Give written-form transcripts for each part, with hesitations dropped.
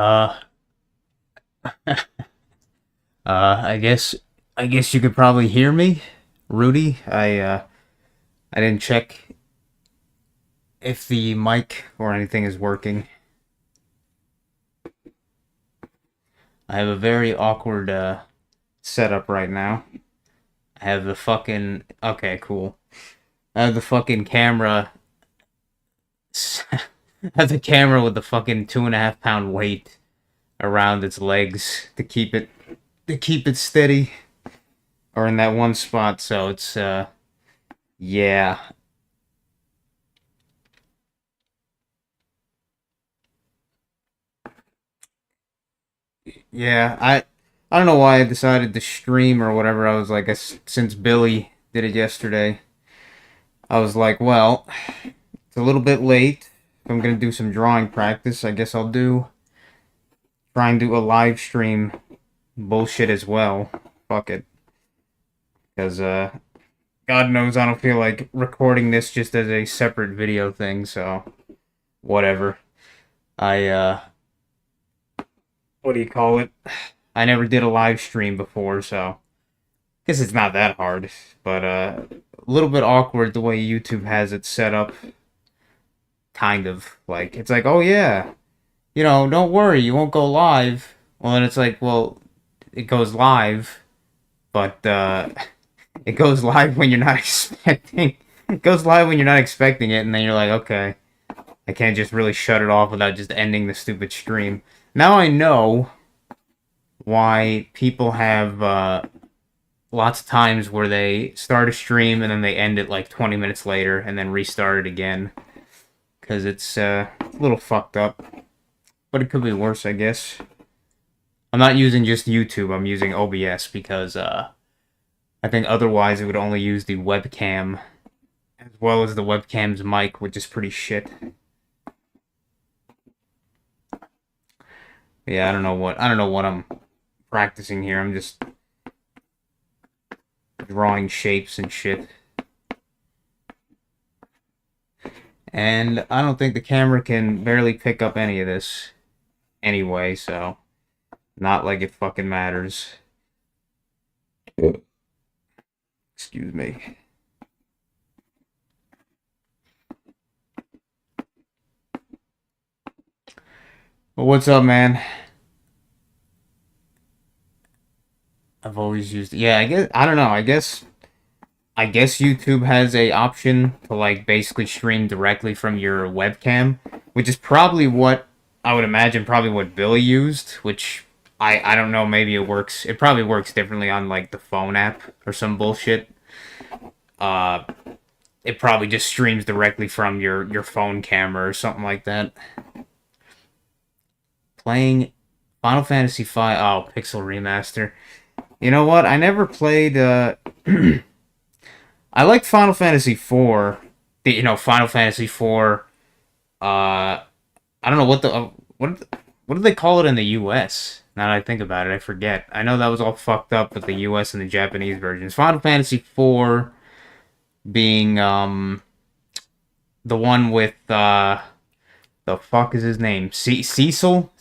Uh, I guess, you could probably hear me, Rudy. I didn't check if the mic or anything is working. I have a very awkward setup right now. I have the fucking okay, cool. I have the fucking camera. I have the camera with the fucking 2.5 pound weight around its legs to keep it steady or in that one spot. So it's yeah. Yeah, I don't know why I decided to stream or whatever. I was like, since Billy did it yesterday, I was like, well, it's a little bit late. If I'm gonna do some drawing practice, I guess I'll try and do a live stream bullshit as well. Fuck it, because God knows I don't feel like recording this just as a separate video thing. So whatever. I what do you call it? I never did a live stream before, so guess it's not that hard, but a little bit awkward the way YouTube has it set up. Kind of like it's like, oh yeah, don't worry, you won't go live. Well, then it's like, well, it goes live, but it goes live when you're not expecting. It goes live when you're not expecting it, and then you're like, okay, I can't just really shut it off without just ending the stupid stream. Now I know why people have lots of times where they start a stream and then they end it like 20 minutes later and then restart it again. Because it's a little fucked up. But it could be worse, I guess. I'm not using just YouTube, I'm using OBS because I think otherwise it would only use the webcam as well as the webcam's mic, which is pretty shit. Yeah, I don't know what I'm practicing here. I'm just drawing shapes and shit. And I don't think the camera can barely pick up any of this anyway, so not like it fucking matters. Excuse me. Well, what's up, man? I've always used, yeah, I don't know. I guess YouTube has a option to like basically stream directly from your webcam, which is probably what I would imagine probably what Billy used, which I don't know, maybe it works. It probably works differently on like the phone app or some bullshit. Uh it probably just streams directly from your phone camera or something like that. Playing Final Fantasy V, oh, Pixel Remaster. You know what? I never played I like Final Fantasy IV. Final Fantasy IV. I don't know what do they call it in the U.S. Now that I think about it, I forget. I know that was all fucked up with the U.S. and the Japanese versions. Final Fantasy IV being the one with the fuck is his name? Cecil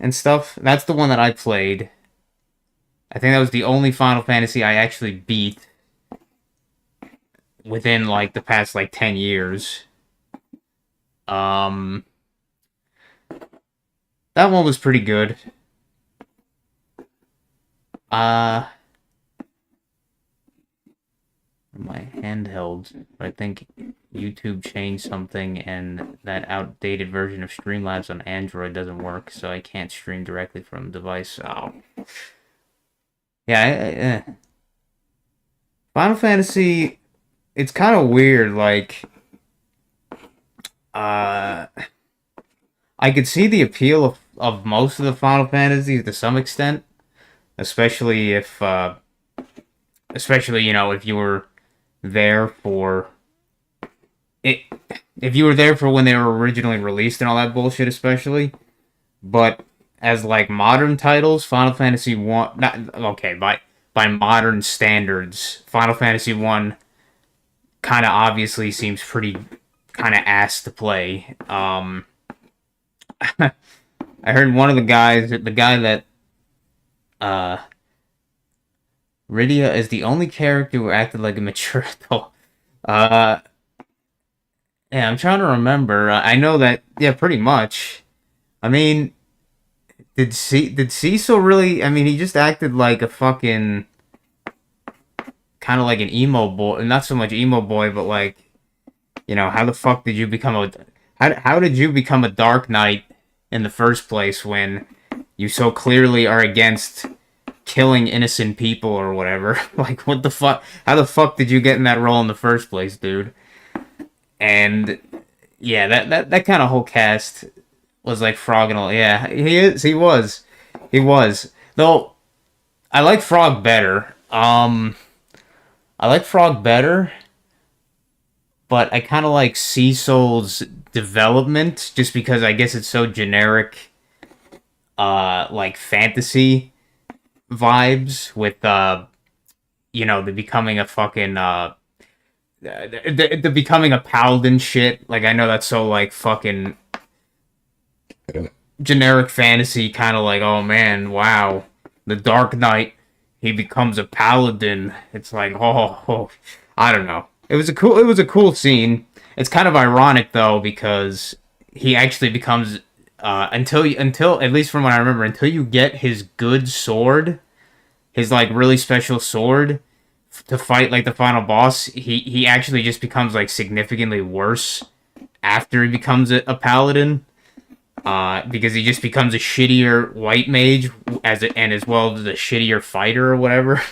and stuff. That's the one that I played. I think that was the only Final Fantasy I actually beat within like the past like 10 years. Um that one was pretty good. Uh my handheld, but I think YouTube changed something and that outdated version of Streamlabs on Android doesn't work, so I can't stream directly from the device. Oh. Yeah, Final Fantasy, it's kind of weird, like uh I could see the appeal of most of the Final Fantasies to some extent, especially especially if you were there for it, if you were there for when they were originally released and all that bullshit, especially. But as like modern titles, Final Fantasy One, not okay by modern standards, Final Fantasy One kind of obviously seems pretty kind of ass to play. I heard one of the guys, the guy that uh Rydia is the only character who acted like a mature adult. Uh, yeah, I'm trying to remember. I know that, yeah, pretty much. I mean, did Cecil really? I mean, he just acted like a fucking kind of like an emo boy, not so much emo boy, but like, how the fuck did you become a how did you become a Dark Knight in the first place when you so clearly are against killing innocent people or whatever? Like, what the fuck? How the fuck did you get in that role in the first place, dude? And yeah, that kind of whole cast was like Frog and all. Yeah, he was. Though I like Frog better. I like Frog better, but I kind of like Cecil's development just because I guess it's so generic, like fantasy vibes with the becoming a fucking the becoming a paladin shit. Like I know that's so like fucking generic fantasy, kind of like, oh man, wow, the Dark Knight, he becomes a paladin. It's like, oh, I don't know. It was a cool scene. It's kind of ironic though because he actually becomes until at least from what I remember, until you get his good sword, his like really special sword to fight like the final boss, he actually just becomes like significantly worse after he becomes a paladin. Because he just becomes a shittier white mage and as well as a shittier fighter or whatever,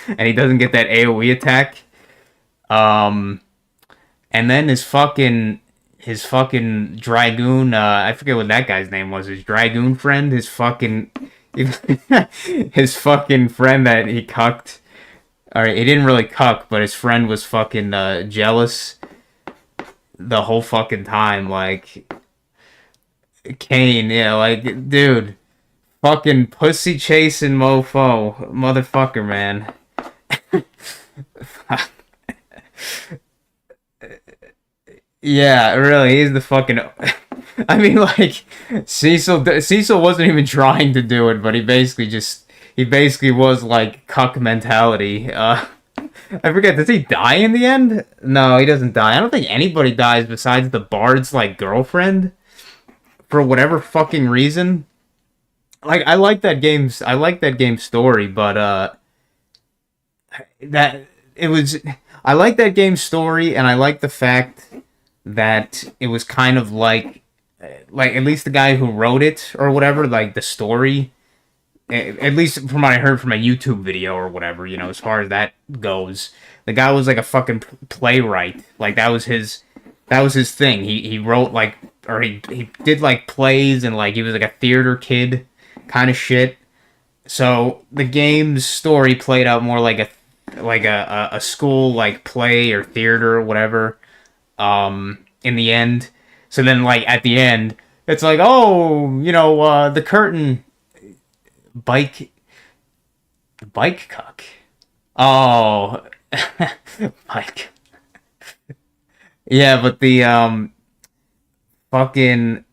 and he doesn't get that AOE attack. Um, and then his fucking dragoon. I forget what that guy's name was. His dragoon friend. His fucking friend that he cucked. All right, he didn't really cuck, but his friend was fucking jealous the whole fucking time. Like Kane, yeah, like dude, fucking pussy chasing mofo, motherfucker, man. Yeah, really, he's the fucking. I mean, like Cecil wasn't even trying to do it, but he basically was like cuck mentality. I forget. Does he die in the end? No, he doesn't die. I don't think anybody dies besides the bard's like girlfriend for whatever fucking reason. Like I like that game's story, but that it was I like that game's story, and I like the fact that it was kind of like at least the guy who wrote it or whatever, like the story, at least from what I heard from a YouTube video or whatever, as far as that goes, the guy was like a fucking playwright. Like that was his thing. He wrote like, or he did like plays, and like he was like a theater kid kind of shit. So the game's story played out more like a school like play or theater or whatever. In the end, so then like at the end, it's like, oh, the curtain bike bike cuck. Oh, bike. Yeah, but the fucking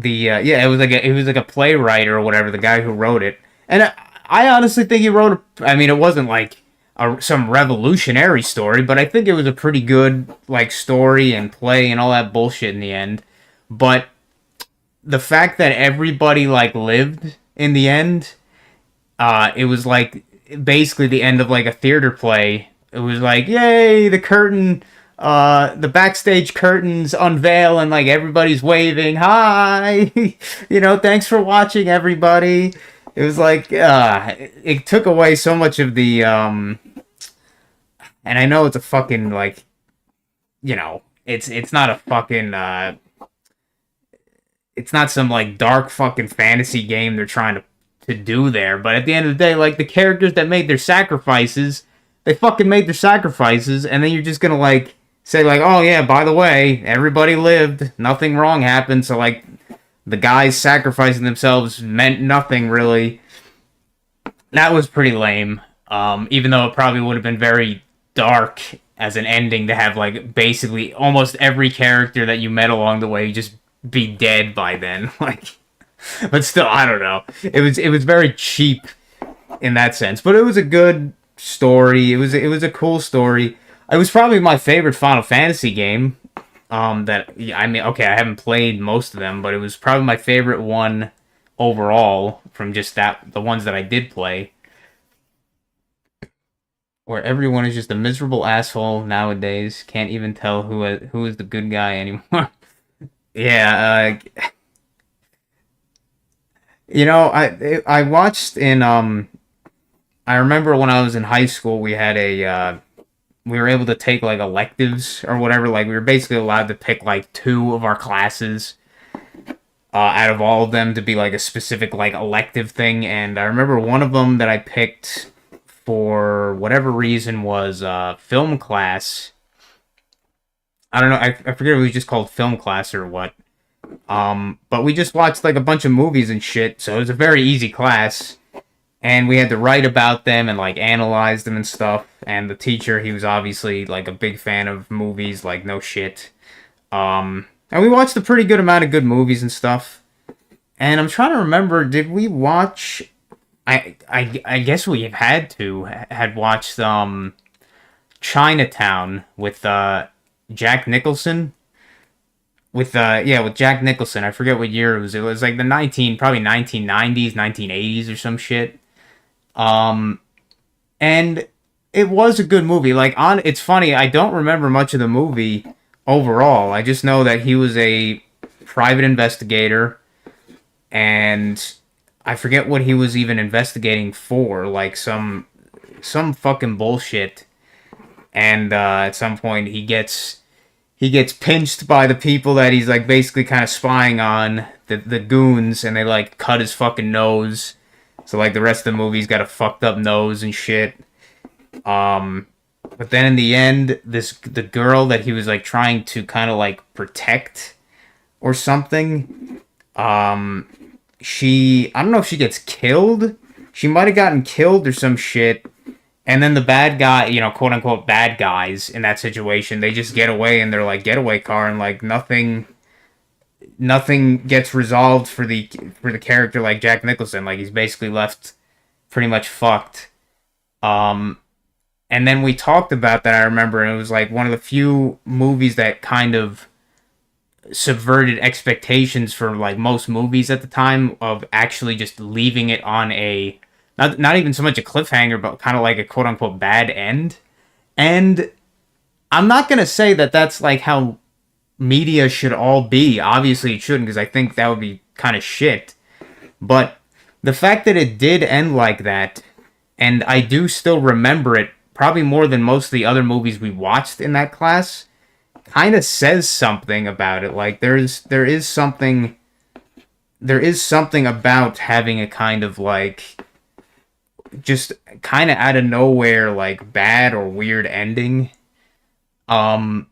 yeah, it was like a playwright or whatever, the guy who wrote it, and I honestly think he wrote. I mean, it wasn't like some revolutionary story, but I think it was a pretty good like story and play and all that bullshit in the end. But the fact that everybody like lived in the end, it was like basically the end of like a theater play. It was like, yay, the curtain, the backstage curtains unveil, and like everybody's waving, hi, thanks for watching, everybody. It was like, it took away so much of the, and I know it's a fucking like, it's not a fucking, it's not some like dark fucking fantasy game they're trying to do there. But at the end of the day, like the characters that made their sacrifices, they fucking made their sacrifices, and then you're just gonna like say like, oh yeah, by the way, everybody lived, nothing wrong happened, so like the guys sacrificing themselves meant nothing really. That was pretty lame. Even though it probably would have been very dark as an ending to have like basically almost every character that you met along the way just be dead by then. Like But still, I don't know. It was very cheap in that sense, but it was a good story. It was a cool story. It was probably my favorite Final Fantasy game. That yeah, I mean, okay, I haven't played most of them, but it was probably my favorite one overall from just the ones that I did play. Where everyone is just a miserable asshole nowadays. Can't even tell who is the good guy anymore. Yeah, I watched in I remember when I was in high school we had a we were able to take like electives or whatever. Like we were basically allowed to pick like two of our classes out of all of them to be like a specific like elective thing. And I remember one of them that I picked for whatever reason was film class. I don't know. I forget if it was just called film class or what. But we just watched like a bunch of movies and shit. So it was a very easy class. And we had to write about them and like analyze them and stuff. And the teacher, he was obviously like a big fan of movies, like no shit. And we watched a pretty good amount of good movies and stuff. And I'm trying to remember, did we watch? I guess we had watched Chinatown with Jack Nicholson. With Jack Nicholson. I forget what year it was. It was like the 1990s, 1980s or some shit. Um, and it was a good movie. It's funny. I don't remember much of the movie overall. I just know that he was a private investigator, and I forget what he was even investigating for. Like some fucking bullshit. And at some point, he gets pinched by the people that he's like basically kind of spying on, the goons, and they like cut his fucking nose. So like the rest of the movie's got a fucked up nose and shit. But then in the end, the girl that he was like trying to kind of like protect or something, I don't know if she gets killed. She might have gotten killed or some shit. And then the bad guy, quote unquote bad guys in that situation, they just get away in their like getaway car, and like nothing gets resolved for the character like Jack Nicholson. Like he's basically left pretty much fucked. And then we talked about that, I remember, and it was like one of the few movies that kind of subverted expectations for like most movies at the time, of actually just leaving it on a not even so much a cliffhanger, but kind of like a quote unquote bad end. And I'm not gonna say that that's like how media should all be. Obviously, it shouldn't, because I think that would be kind of shit. But the fact that it did end like that, and I do still remember it probably more than most of the other movies we watched in that class, kind of says something about it. Like there is something about having a kind of like just kind of out of nowhere like bad or weird ending. Bad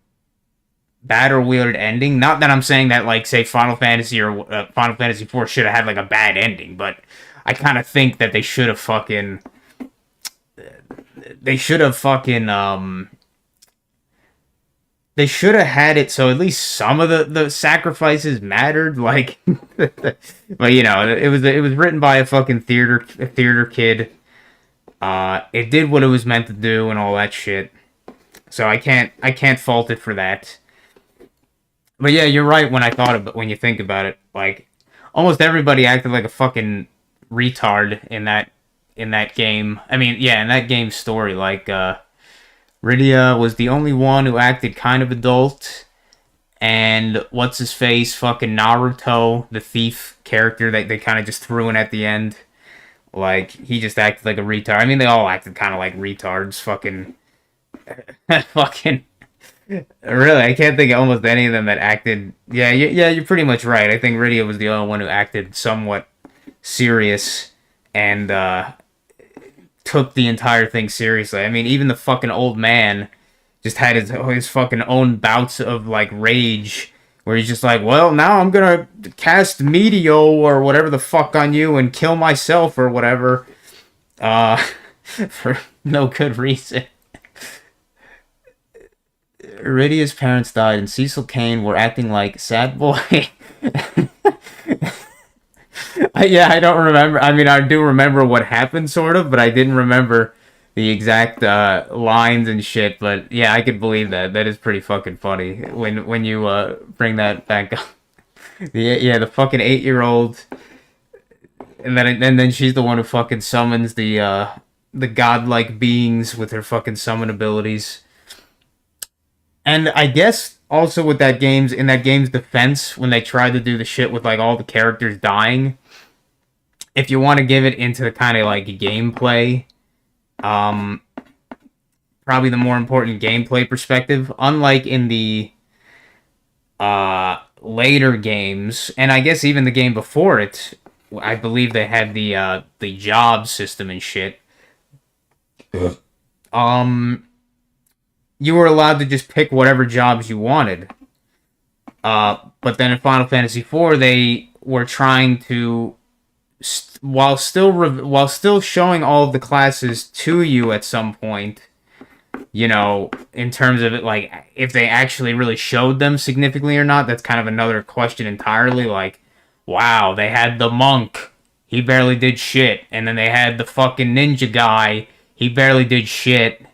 or weird ending. Not that I'm saying that like say Final Fantasy or Final Fantasy 4 should have had like a bad ending, but I kind of think that they should have fucking they should have had it so at least some of the sacrifices mattered. Like, but it was written by a fucking theater kid. It did what it was meant to do and all that shit. So I can't fault it for that. But yeah, you're right when you think about it. Like, almost everybody acted like a fucking retard in that game. I mean, yeah, in that game's story. Like, Rydia was the only one who acted kind of adult, and what's his face, fucking Naruto, the thief character that they kind of just threw in at the end. Like, he just acted like a retard. I mean, they all acted kind of like retards. Fucking, fucking. Really, I can't think of almost any of them that acted. Yeah, you're pretty much right. I think Rydia was the only one who acted somewhat serious and took the entire thing seriously. I mean, even the fucking old man just had his fucking own bouts of like rage, where he's just like, well, now I'm gonna cast Meteo or whatever the fuck on you and kill myself or whatever, for no good reason. Iridia's parents died, and Cecil Kane were acting like sad boy. Yeah, I don't remember. I mean, I do remember what happened, sort of, but I didn't remember the exact lines and shit. But yeah, I could believe that. That is pretty fucking funny when you bring that back up. Yeah, the fucking 8-year-old, and then she's the one who fucking summons the godlike beings with her fucking summon abilities. And I guess also with that game's defense, when they tried to do the shit with like all the characters dying, if you want to give it into the kind of like gameplay, um, probably the more important gameplay perspective, unlike in the later games, and I guess even the game before it, I believe they had the job system and shit. Um, you were allowed to just pick whatever jobs you wanted. But then in Final Fantasy IV, they were trying to, while still showing all of the classes to you at some point, you know, in terms of it, like if they actually really showed them significantly or not. That's kind of another question entirely. Like, wow, they had the monk, he barely did shit, and then they had the fucking ninja guy, he barely did shit.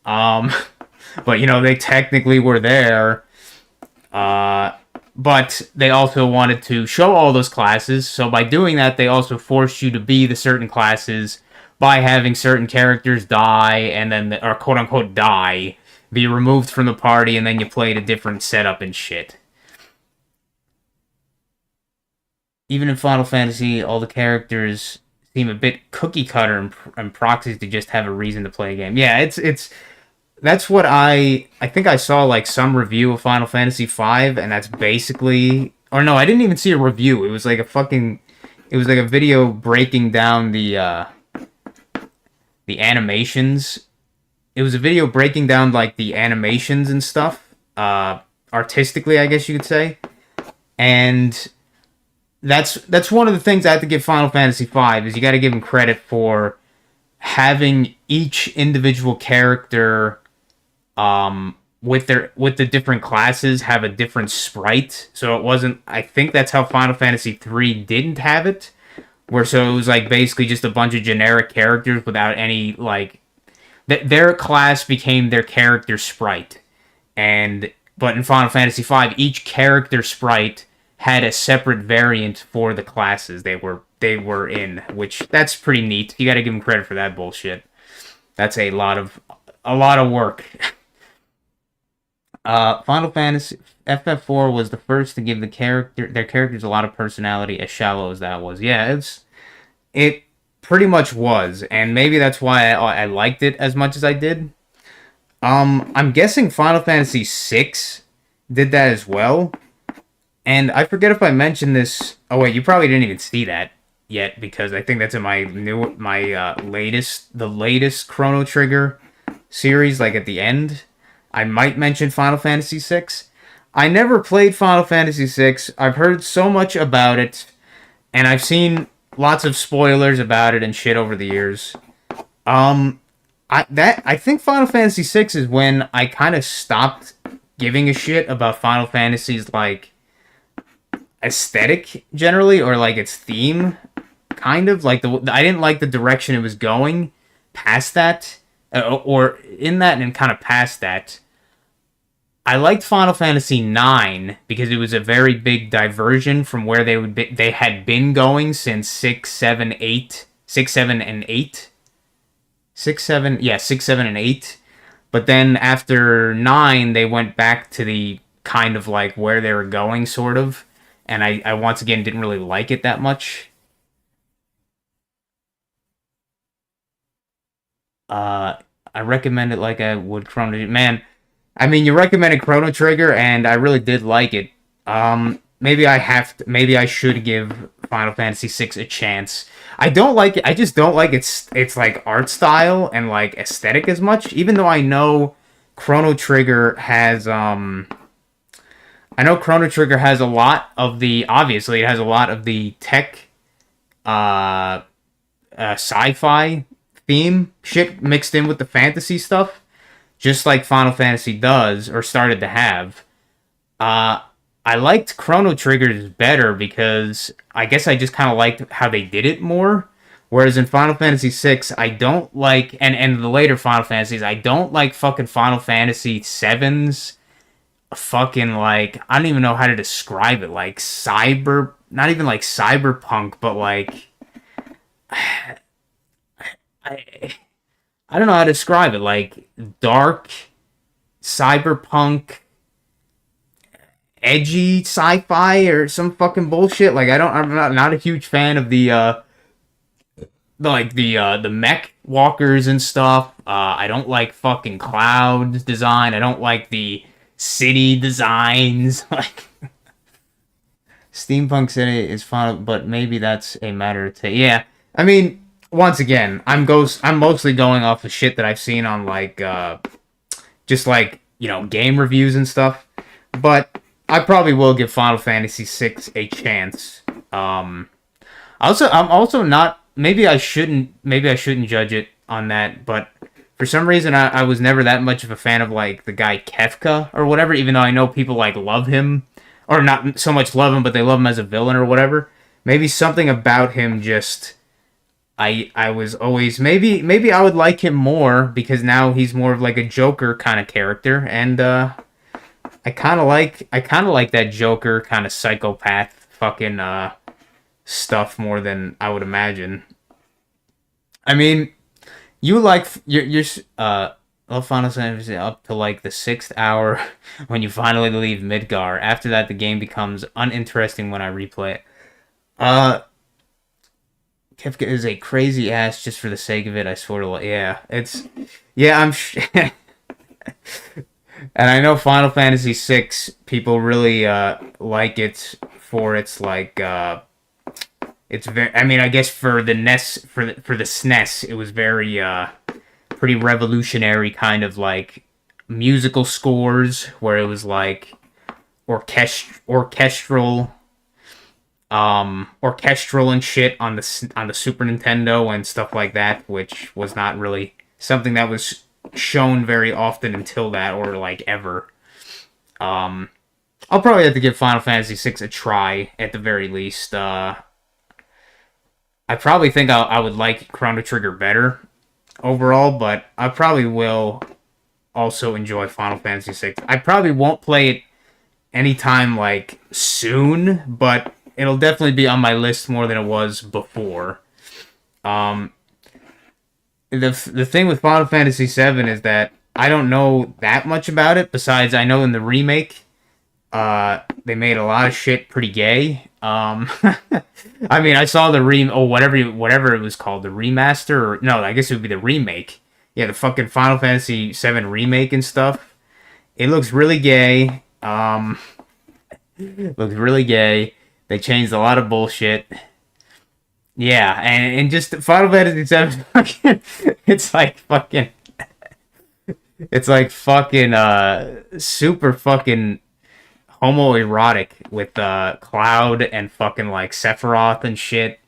Um, but you know, they technically were there. Uh, but they also wanted to show all those classes, so by doing that, they also forced you to be the certain classes by having certain characters die, and then, or quote unquote die, be removed from the party, and then you played a different setup and shit. Even in Final Fantasy, all the characters seem a bit cookie cutter and proxies to just have a reason to play a game. Yeah, it's that's what I think I saw like some review of Final Fantasy V, and that's basically, or no, I didn't even see a review. It was like a fucking, it was like a video breaking down the animations. It was a video breaking down like the animations and stuff, artistically, I guess you could say. And that's one of the things I have to give Final Fantasy V, is you got to give them credit for having each individual character, with the different classes, have a different sprite. So it wasn't, I think that's how Final Fantasy 3 didn't have it, where so it was like basically just a bunch of generic characters without any like, their class became their character sprite. And but in Final Fantasy V, each character sprite had a separate variant for the classes they were in, which that's pretty neat. You got to give them credit for that bullshit. That's a lot of work. Final Fantasy FF4 was the first to give their characters a lot of personality, as shallow as that was. Yeah, it pretty much was, and maybe that's why I liked it as much as I did. I'm guessing Final Fantasy VI did that as well. And I forget if I mentioned this. Oh wait, you probably didn't even see that yet, because I think that's in the latest Chrono Trigger series, like at the end. I might mention Final Fantasy VI. I never played Final Fantasy VI. I've heard so much about it, and I've seen lots of spoilers about it and shit over the years. I think Final Fantasy VI is when I kind of stopped giving a shit about Final Fantasy's like aesthetic generally, or like its theme, kind of like I didn't like the direction it was going past that, or in that and kind of past that. I liked Final Fantasy IX because it was a very big diversion from where they had been going since 6, 7, 8, 6, 7, and 8. 6, 7, yeah, 6, 7, and 8. But then after 9, they went back to the kind of like where they were going, sort of. And I once again didn't really like it that much. Uh, I recommend it like I would Chrono. Man, I mean, you recommended Chrono Trigger, and I really did like it. Maybe I should give Final Fantasy VI a chance. I don't like it. I just don't like its like art style and like aesthetic as much. Even though I know Chrono Trigger has I know Chrono Trigger has a lot of the, obviously it has a lot of the tech, uh, sci-fi theme shit mixed in with the fantasy stuff, just like Final Fantasy does or started to have. Uh, I liked Chrono Triggers better because I guess I just kind of liked how they did it more. Whereas in Final Fantasy VI, I don't like, and the later Final Fantasies, I don't like fucking Final Fantasy VII's fucking like, I don't even know how to describe it. Like not even like cyberpunk, but like, I, I don't know how to describe it. Like dark cyberpunk edgy sci-fi or some fucking bullshit. Like I'm not a huge fan of the mech walkers and stuff. I don't like fucking cloud design. I don't like the city designs. Like Steampunk City is fun, but maybe that's a matter of taste. Yeah, I mean, once again, I'm mostly going off the shit that I've seen on like just like game reviews and stuff. But I probably will give Final Fantasy VI a chance. I'm also not. Maybe I shouldn't. Maybe I shouldn't judge it on that. But for some reason, I was never that much of a fan of like the guy Kefka or whatever. Even though I know people like love him, or not so much love him, but they love him as a villain or whatever. Maybe something about him just. I was always maybe I would like him more because now he's more of like a Joker kind of character, and I kind of like that Joker kind of psychopath fucking stuff more than I would imagine. I mean, you like you're love Final Fantasy up to like the 6th hour when you finally leave Midgar. After that, the game becomes uninteresting when I replay it. Uh, Kefka is a crazy ass just for the sake of it. I sort of yeah, it's yeah. And I know Final Fantasy VI people really like it for its like it's very. I mean, I guess for the NES for the SNES, it was very pretty revolutionary kind of like musical scores where it was like orchestral and shit on the Super Nintendo and stuff like that, which was not really something that was shown very often until that or like ever. Um, I'll probably have to give Final Fantasy VI a try at the very least. I probably think I would like Chrono Trigger better overall, but I probably will also enjoy Final Fantasy VI. I probably won't play it anytime like soon, but it'll definitely be on my list more than it was before. Um, the thing with Final Fantasy VII is that I don't know that much about it. Besides, I know in the remake, they made a lot of shit pretty gay. I mean, I saw the whatever it was called, the remaster, or no, I guess it would be the remake. Yeah, the fucking Final Fantasy VII remake and stuff. It looks really gay. Looks really gay. They changed a lot of bullshit. Yeah, and just Final Fantasy VII, fucking, it's like fucking, it's like fucking, super fucking homoerotic with Cloud and fucking like Sephiroth and shit.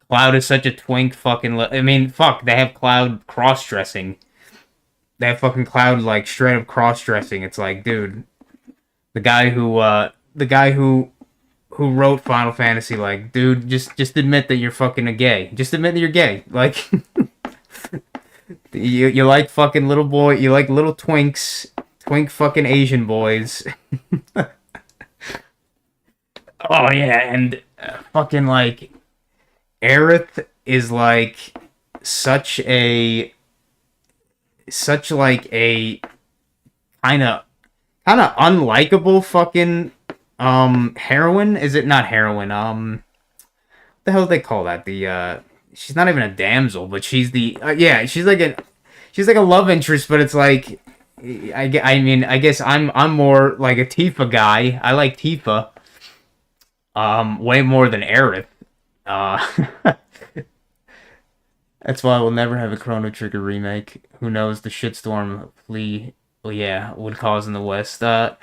Cloud is such a twink fucking. I mean, fuck, they have Cloud cross dressing. They have fucking Cloud like straight up cross dressing. It's like, dude, the guy who wrote Final Fantasy, like, dude, just admit that you're fucking a gay. Just admit that you're gay. Like, you like fucking little boy. You like little twinks, twink fucking Asian boys. Oh yeah, and fucking like Aerith is like such a such like a kind of unlikable fucking heroine. Is it not heroine? What the hell do they call that? The she's not even a damsel, but she's the yeah, she's like a love interest, but it's like I mean, I guess I'm more like a Tifa guy. I like Tifa way more than Aerith. Uh that's why we'll never have a Chrono Trigger remake. Who knows the shitstorm Flea yeah would cause in the West. I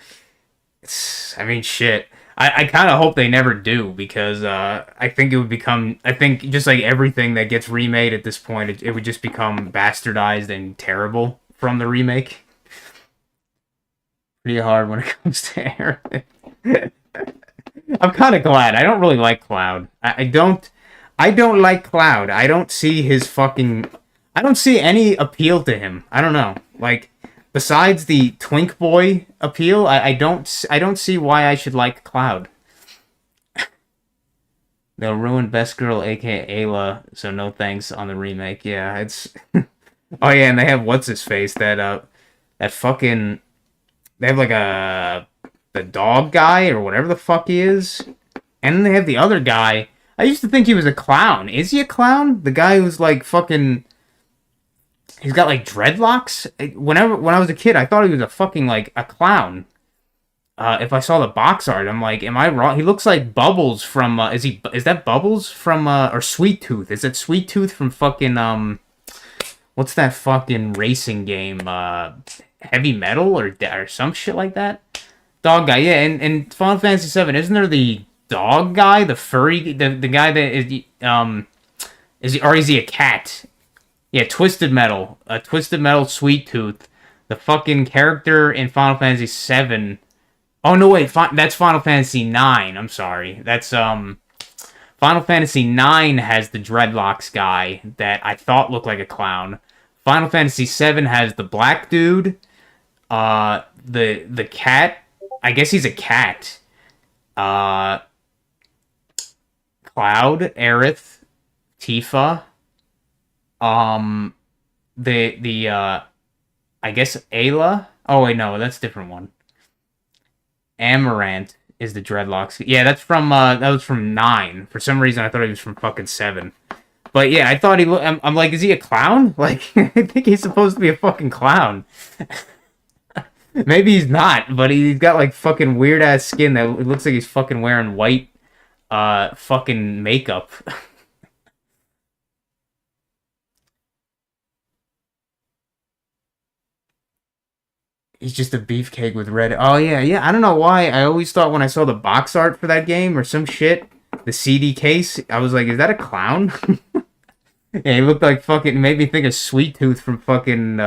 mean, shit. I kind of hope they never do because I think it would become. I think just like everything that gets remade at this point, it would just become bastardized and terrible from the remake. pretty hard when it comes to Aaron. I'm kind of glad. I don't really like Cloud. I don't like Cloud. I don't see his fucking. I don't see any appeal to him. I don't know. Like, besides the Twink Boy appeal, I don't see why I should like Cloud. They'll ruin Best Girl, aka Ayla, so no thanks on the remake. Yeah, it's. Oh yeah, and they have what's his face that fucking. They have like the dog guy or whatever the fuck he is, and then they have the other guy. I used to think he was a clown. Is he a clown? The guy who's like fucking. He's got like dreadlocks. When I was a kid, I thought he was a fucking like a clown. If I saw the box art, I'm like, am I wrong? He looks like Bubbles from. Is that Bubbles from or Sweet Tooth? Is it Sweet Tooth from fucking what's that fucking racing game? Heavy Metal or some shit like that. Dog guy, yeah. And Final Fantasy VII, isn't there the dog guy, the furry, the guy that is he a cat? Yeah, Twisted Metal, Twisted Metal Sweet Tooth, the fucking character in Final Fantasy VII. Oh no, wait, that's Final Fantasy IX. I'm sorry, that's Final Fantasy IX has the dreadlocks guy that I thought looked like a clown. Final Fantasy VII has the black dude, the cat. I guess he's a cat. Cloud, Aerith, Tifa. I guess Ayla. Oh wait, no, that's a different one. Amaranth is the dreadlocks. Yeah, that's from that was from 9. For some reason, I thought he was from fucking 7. But yeah, I thought he looked. I'm like, is he a clown? Like, I think he's supposed to be a fucking clown. Maybe he's not, but he's got like fucking weird ass skin that it looks like he's fucking wearing white, fucking makeup. He's just a beefcake with red. Oh yeah, yeah. I don't know why. I always thought when I saw the box art for that game or some shit, the CD case, I was like, is that a clown? Yeah, he looked like fucking. Made me think of Sweet Tooth from fucking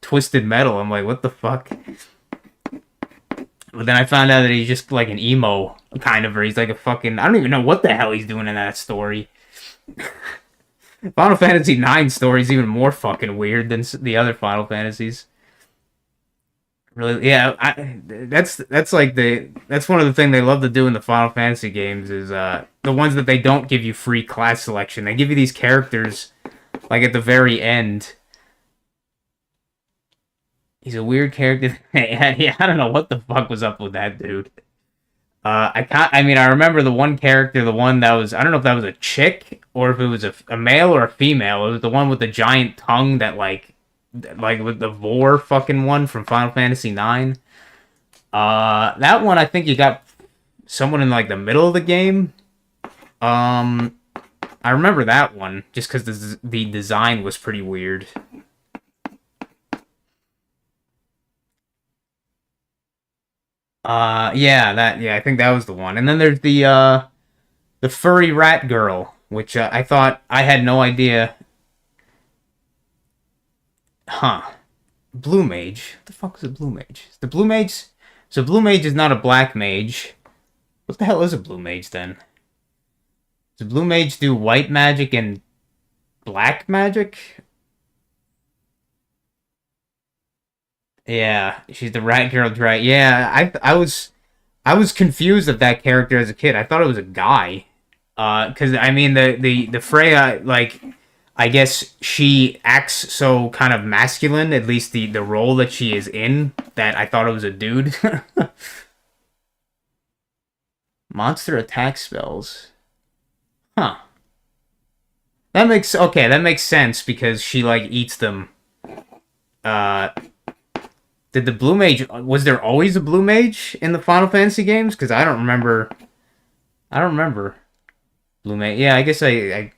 Twisted Metal. I'm like, what the fuck? But then I found out that he's just like an emo kind of, or he's like a fucking. I don't even know what the hell he's doing in that story. Final Fantasy IX story is even more fucking weird than the other Final Fantasies. Really, yeah, that's like that's one of the things they love to do in the Final Fantasy games is the ones that they don't give you free class selection. They give you these characters like at the very end. He's a weird character. Yeah, I don't know what the fuck was up with that dude. I mean, I remember the one character, the one that was, I don't know if that was a chick or if it was a male or a female. It was the one with the giant tongue that like with the Vor fucking one from Final Fantasy IX. That one I think you got someone in like the middle of the game. I remember that one just because the design was pretty weird. Yeah, I think that was the one. And then there's the furry rat girl, which I thought I had no idea. Huh. Blue mage. What the fuck is a blue mage? The blue mage. So blue mage is not a black mage. What the hell is a blue mage then? Does blue mage do white magic and black magic? Yeah, she's the rat girl. Right? Yeah, I was confused of that character as a kid. I thought it was a guy. Because I mean the Freya, like, I guess she acts so kind of masculine, at least the role that she is in, that I thought it was a dude. Monster attack spells. Huh. That makes sense because she like eats them. Uh did the blue mage, was there always a blue mage in the Final Fantasy games? Because I don't remember. Blue mage. Yeah, I guess it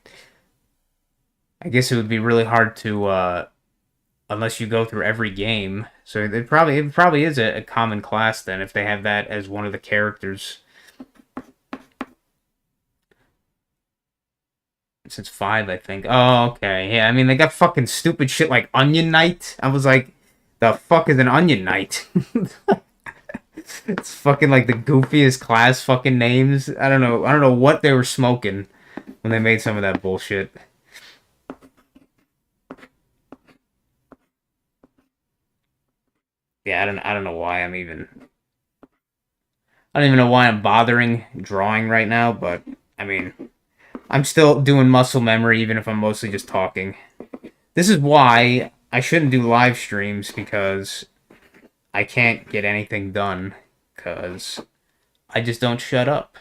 would be really hard to unless you go through every game. So it probably is a common class then if they have that as one of the characters. Since 5, I think. Oh, okay. Yeah, I mean they got fucking stupid shit like Onion Knight. I was like, the fuck is an Onion Knight? It's fucking like the goofiest class fucking names. I don't know. I don't know what they were smoking when they made some of that bullshit. Yeah, I don't know why I'm even I don't even know why I'm bothering drawing right now, but I mean, I'm still doing muscle memory even if I'm mostly just talking. This is why I shouldn't do live streams because I can't get anything done because I just don't shut up.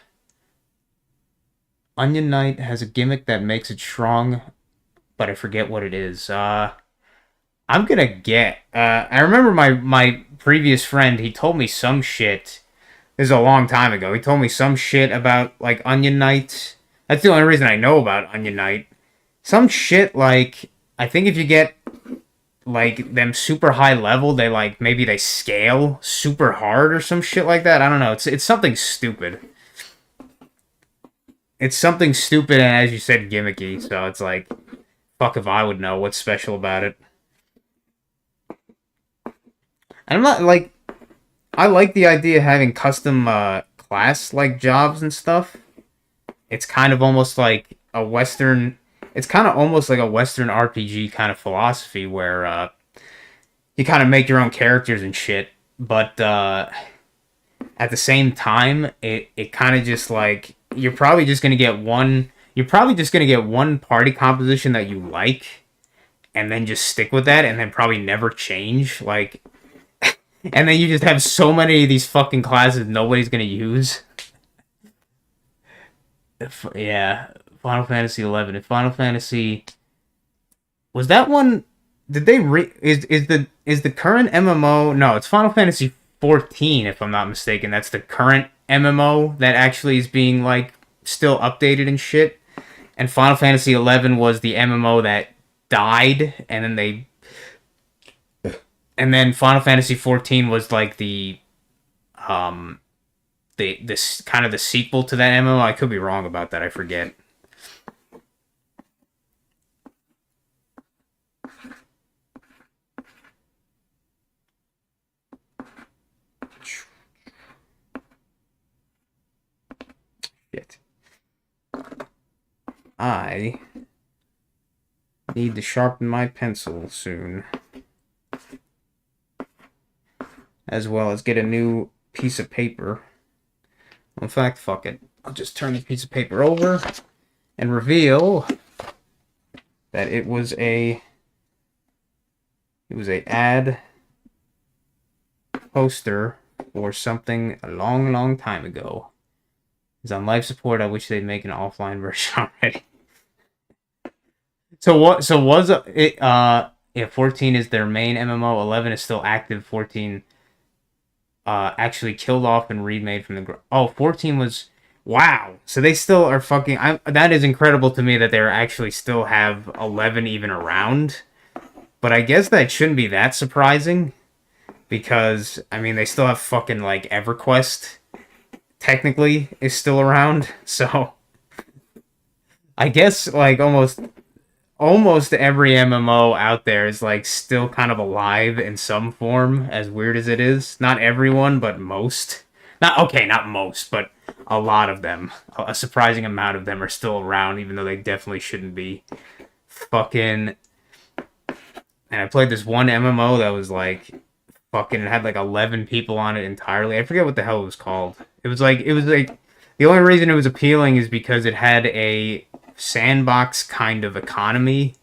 Onion Knight has a gimmick that makes it strong, but I forget what it is. I'm gonna get. I remember my previous friend. He told me some shit. This is a long time ago. He told me some shit about like Onion Knight. That's the only reason I know about Onion Knight. Some shit like I think if you get like them super high level, they like maybe they scale super hard or some shit like that. I don't know. It's something stupid. It's something stupid and as you said gimmicky. So it's like fuck if I would know what's special about it. And I'm not like I like the idea of having custom class like jobs and stuff. It's kind of almost like a Western. It's kind of almost like a Western RPG kind of philosophy where you kind of make your own characters and shit. But at the same time, it kind of just like you're probably just gonna get one. You're probably just gonna get one party composition that you like, and then just stick with that, and then probably never change. Like, and then you just have so many of these fucking classes nobody's gonna use. Yeah, Final Fantasy 11. If Final Fantasy was that one, did they is the current MMO? No, it's Final Fantasy 14 if I'm not mistaken. That's the current MMO that actually is being like still updated and shit. And Final Fantasy 11 was the MMO that died and then Final Fantasy 14 was like um this kind of the sequel to that MMO. I could be wrong about that. I forget. Shit. I need to sharpen my pencil soon. As well as get a new piece of paper. In fact, fuck it. I'll just turn the piece of paper over and reveal that it was a ad poster for something a long, long time ago. It's on life support. I wish they'd make an offline version already. So what? So was it? Yeah, 14 is their main MMO. 11 is still active. 14 actually killed off and remade from the. Oh, 14 was. Wow. So they still are fucking. That is incredible to me that they actually still have 11 even around. But I guess that shouldn't be that surprising. Because, I mean, they still have fucking, like, EverQuest, technically, is still around. So, I guess, like, almost every MMO out there is, like, still kind of alive in some form, as weird as it is. Not everyone, but most. Not most, but a lot of them. A surprising amount of them are still around, even though they definitely shouldn't be. Fucking... And I played this one MMO that was, like... Fucking had like 11 people on it entirely. I forget what the hell it was called. It was like the only reason it was appealing is because it had a sandbox kind of economy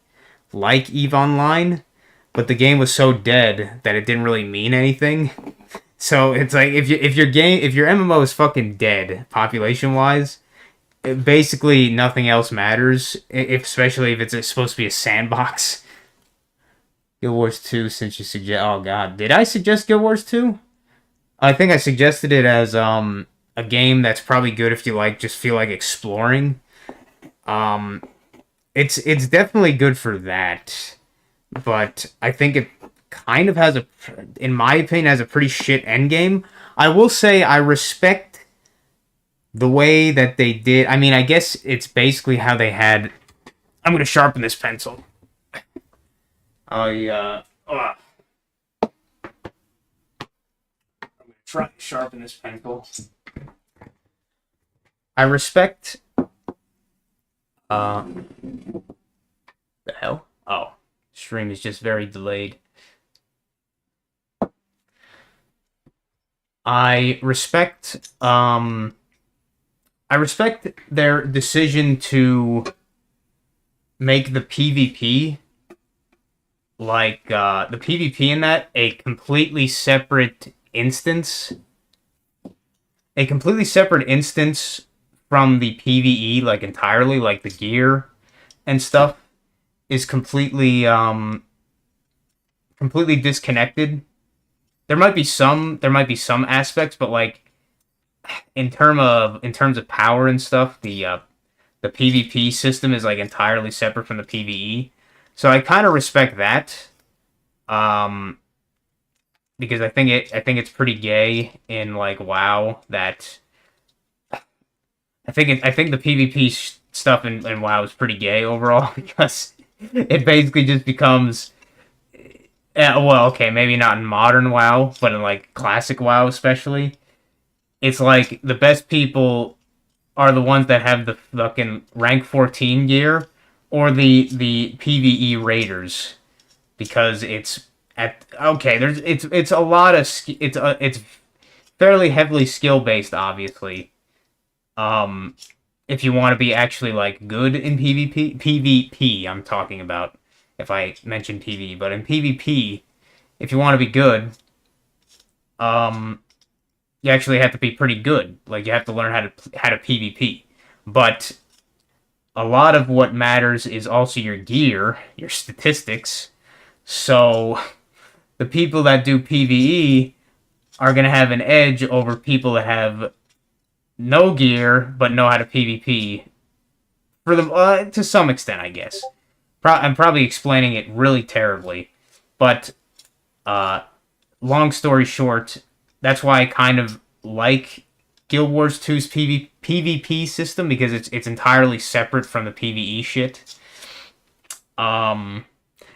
like EVE Online, but the game was so dead that it didn't really mean anything. So it's like if your MMO is fucking dead population wise, basically nothing else matters. Especially if it's supposed to be a sandbox. Guild Wars 2, since you suggest... Oh, God. Did I suggest Guild Wars 2? I think I suggested it as a game that's probably good if you like just feel like exploring. It's definitely good for that. But I think it kind of has in my opinion, has a pretty shit endgame. I will say I respect the way that they did... I mean, I guess it's basically how they had... I'm going to sharpen this pencil. I'm gonna try to sharpen this pencil. I respect... the hell? Oh. Stream is just very delayed. I respect their decision to make the PvP, like, the PvP in that, a completely separate instance. A completely separate instance from the PvE, like, entirely, like, the gear and stuff is completely, completely disconnected. There might be some aspects, but, like, in terms of power and stuff, the PvP system is, like, entirely separate from the PvE. So I kind of respect that, because I think it's pretty gay in, like, WoW that I think the PvP stuff in WoW is pretty gay overall because it basically just becomes, well, okay, maybe not in modern WoW, but in, like, classic WoW especially, it's like the best people are the ones that have the fucking rank 14 gear or the PvE raiders, because it's it's a lot of it's fairly heavily skill based, obviously. If you want to be actually, like, good in PvP I'm talking about. If I mention PvE, but in PvP, if you want to be good, you actually have to be pretty good. Like, you have to learn how to PvP. But a lot of what matters is also your gear, your statistics. So the people that do PvE are going to have an edge over people that have no gear but know how to PvP. For them, to some extent, I guess. I'm probably explaining it really terribly, but long story short, that's why I kind of like Guild Wars 2's PvP system, because it's entirely separate from the PvE shit. And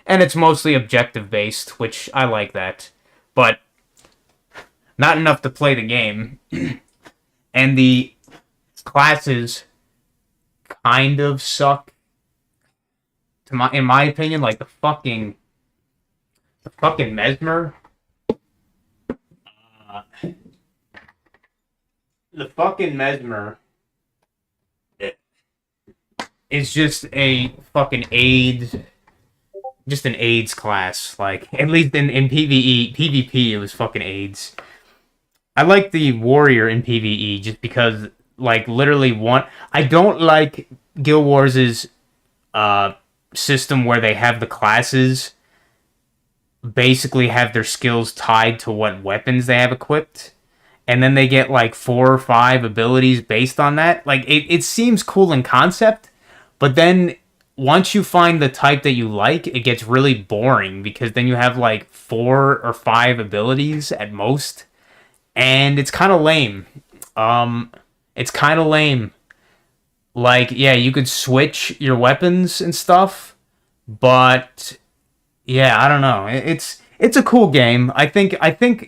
it's mostly objective based, which I like that, but not enough to play the game. And the classes kind of suck, in my opinion. Like, the fucking Mesmer. The fucking Mesmer is just a fucking AIDS, just an AIDS class. Like, at least in PvP, it was fucking AIDS. I like the Warrior in PvE just because, like, literally I don't like Guild Wars' system where they have the classes basically have their skills tied to what weapons they have equipped, and then they get, like, 4 or 5 abilities based on that. Like, it seems cool in concept, but then once you find the type that you like, it gets really boring, because then you have, like, 4 or 5 abilities at most, and it's kind of lame. It's kind of lame. Like, yeah, you could switch your weapons and stuff, but yeah, I don't know. It's a cool game. I think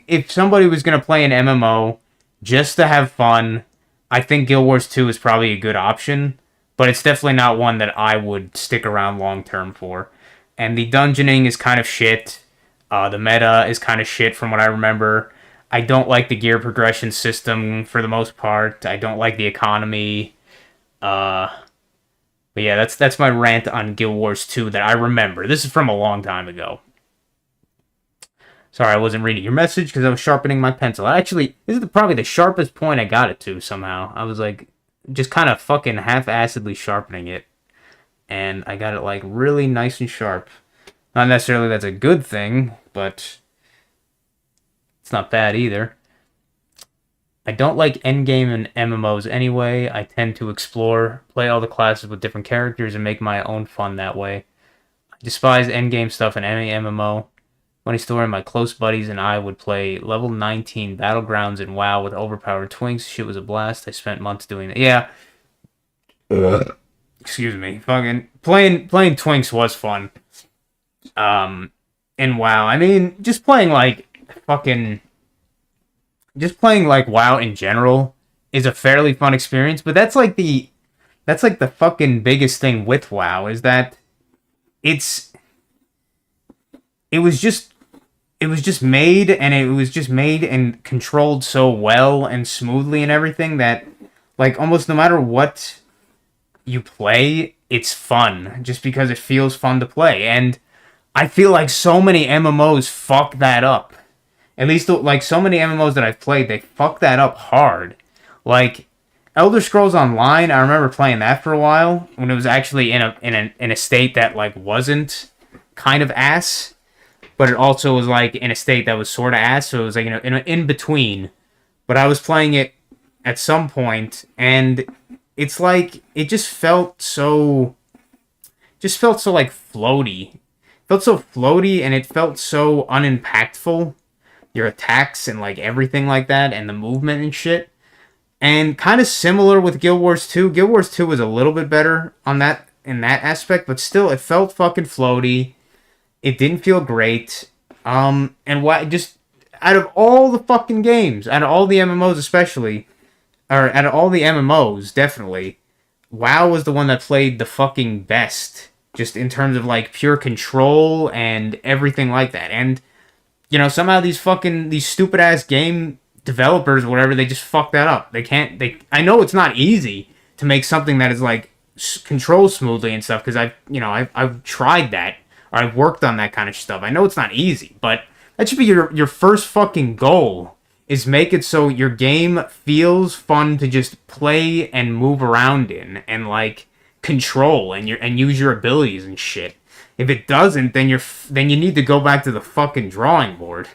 if somebody was gonna play an MMO just to have fun, I think Guild Wars 2 is probably a good option, but it's definitely not one that I would stick around long term for. And the dungeoning is kind of shit. The meta is kind of shit from what I remember. I don't like the gear progression system for the most part. I don't like the economy. But yeah, that's my rant on Guild Wars 2 that I remember. This is from a long time ago. Sorry, I wasn't reading your message because I was sharpening my pencil. Actually, this is probably the sharpest point I got it to somehow. I was, like, just kind of fucking half-assedly sharpening it. And I got it, like, really nice and sharp. Not necessarily that's a good thing, but it's not bad either. I don't like endgame and MMOs anyway. I tend to explore, play all the classes with different characters, and make my own fun that way. I despise endgame stuff in any MMO. Funny story, my close buddies and I would play level 19 Battlegrounds in WoW with overpowered twinks. Shit was a blast. I spent months doing that. Yeah. Excuse me. Fucking playing twinks was fun. In WoW. I mean, just playing, like, fucking just playing like WoW in general is a fairly fun experience, but that's like the fucking biggest thing with WoW is that it's it was just it was just made and it was just made and controlled so well and smoothly and everything that like almost no matter what you play, it's fun just because it feels fun to play. And I feel like so many MMOs fuck that up. At least like so many MMOs that I've played, they fuck that up hard. Like Elder Scrolls Online, I remember playing that for a while when it was actually in a state that like wasn't kind of ass, but it also was like in a state that was sort of ass. So it was like in between. But I was playing it at some point, and it's like it just felt so like floaty. It felt so floaty, and it felt so unimpactful. Your attacks and like everything like that, and the movement and shit. And kind of similar with Guild Wars 2. Guild Wars 2 was a little bit better on that in that aspect, but still, it felt fucking floaty. It didn't feel great. And why? Just out of all the fucking games, out of all the MMOs, especially, or out of all the MMOs, definitely, WoW was the one that played the fucking best, just in terms of like pure control and everything like that. And somehow these stupid ass game developers or whatever, they just fuck that up. I know it's not easy to make something that is like controlled smoothly and stuff because I've tried that or I've worked on that kind of stuff. I know it's not easy, but that should be your first fucking goal is make it so your game feels fun to just play and move around in and like control and use your abilities and shit. If it doesn't, then you need to go back to the fucking drawing board.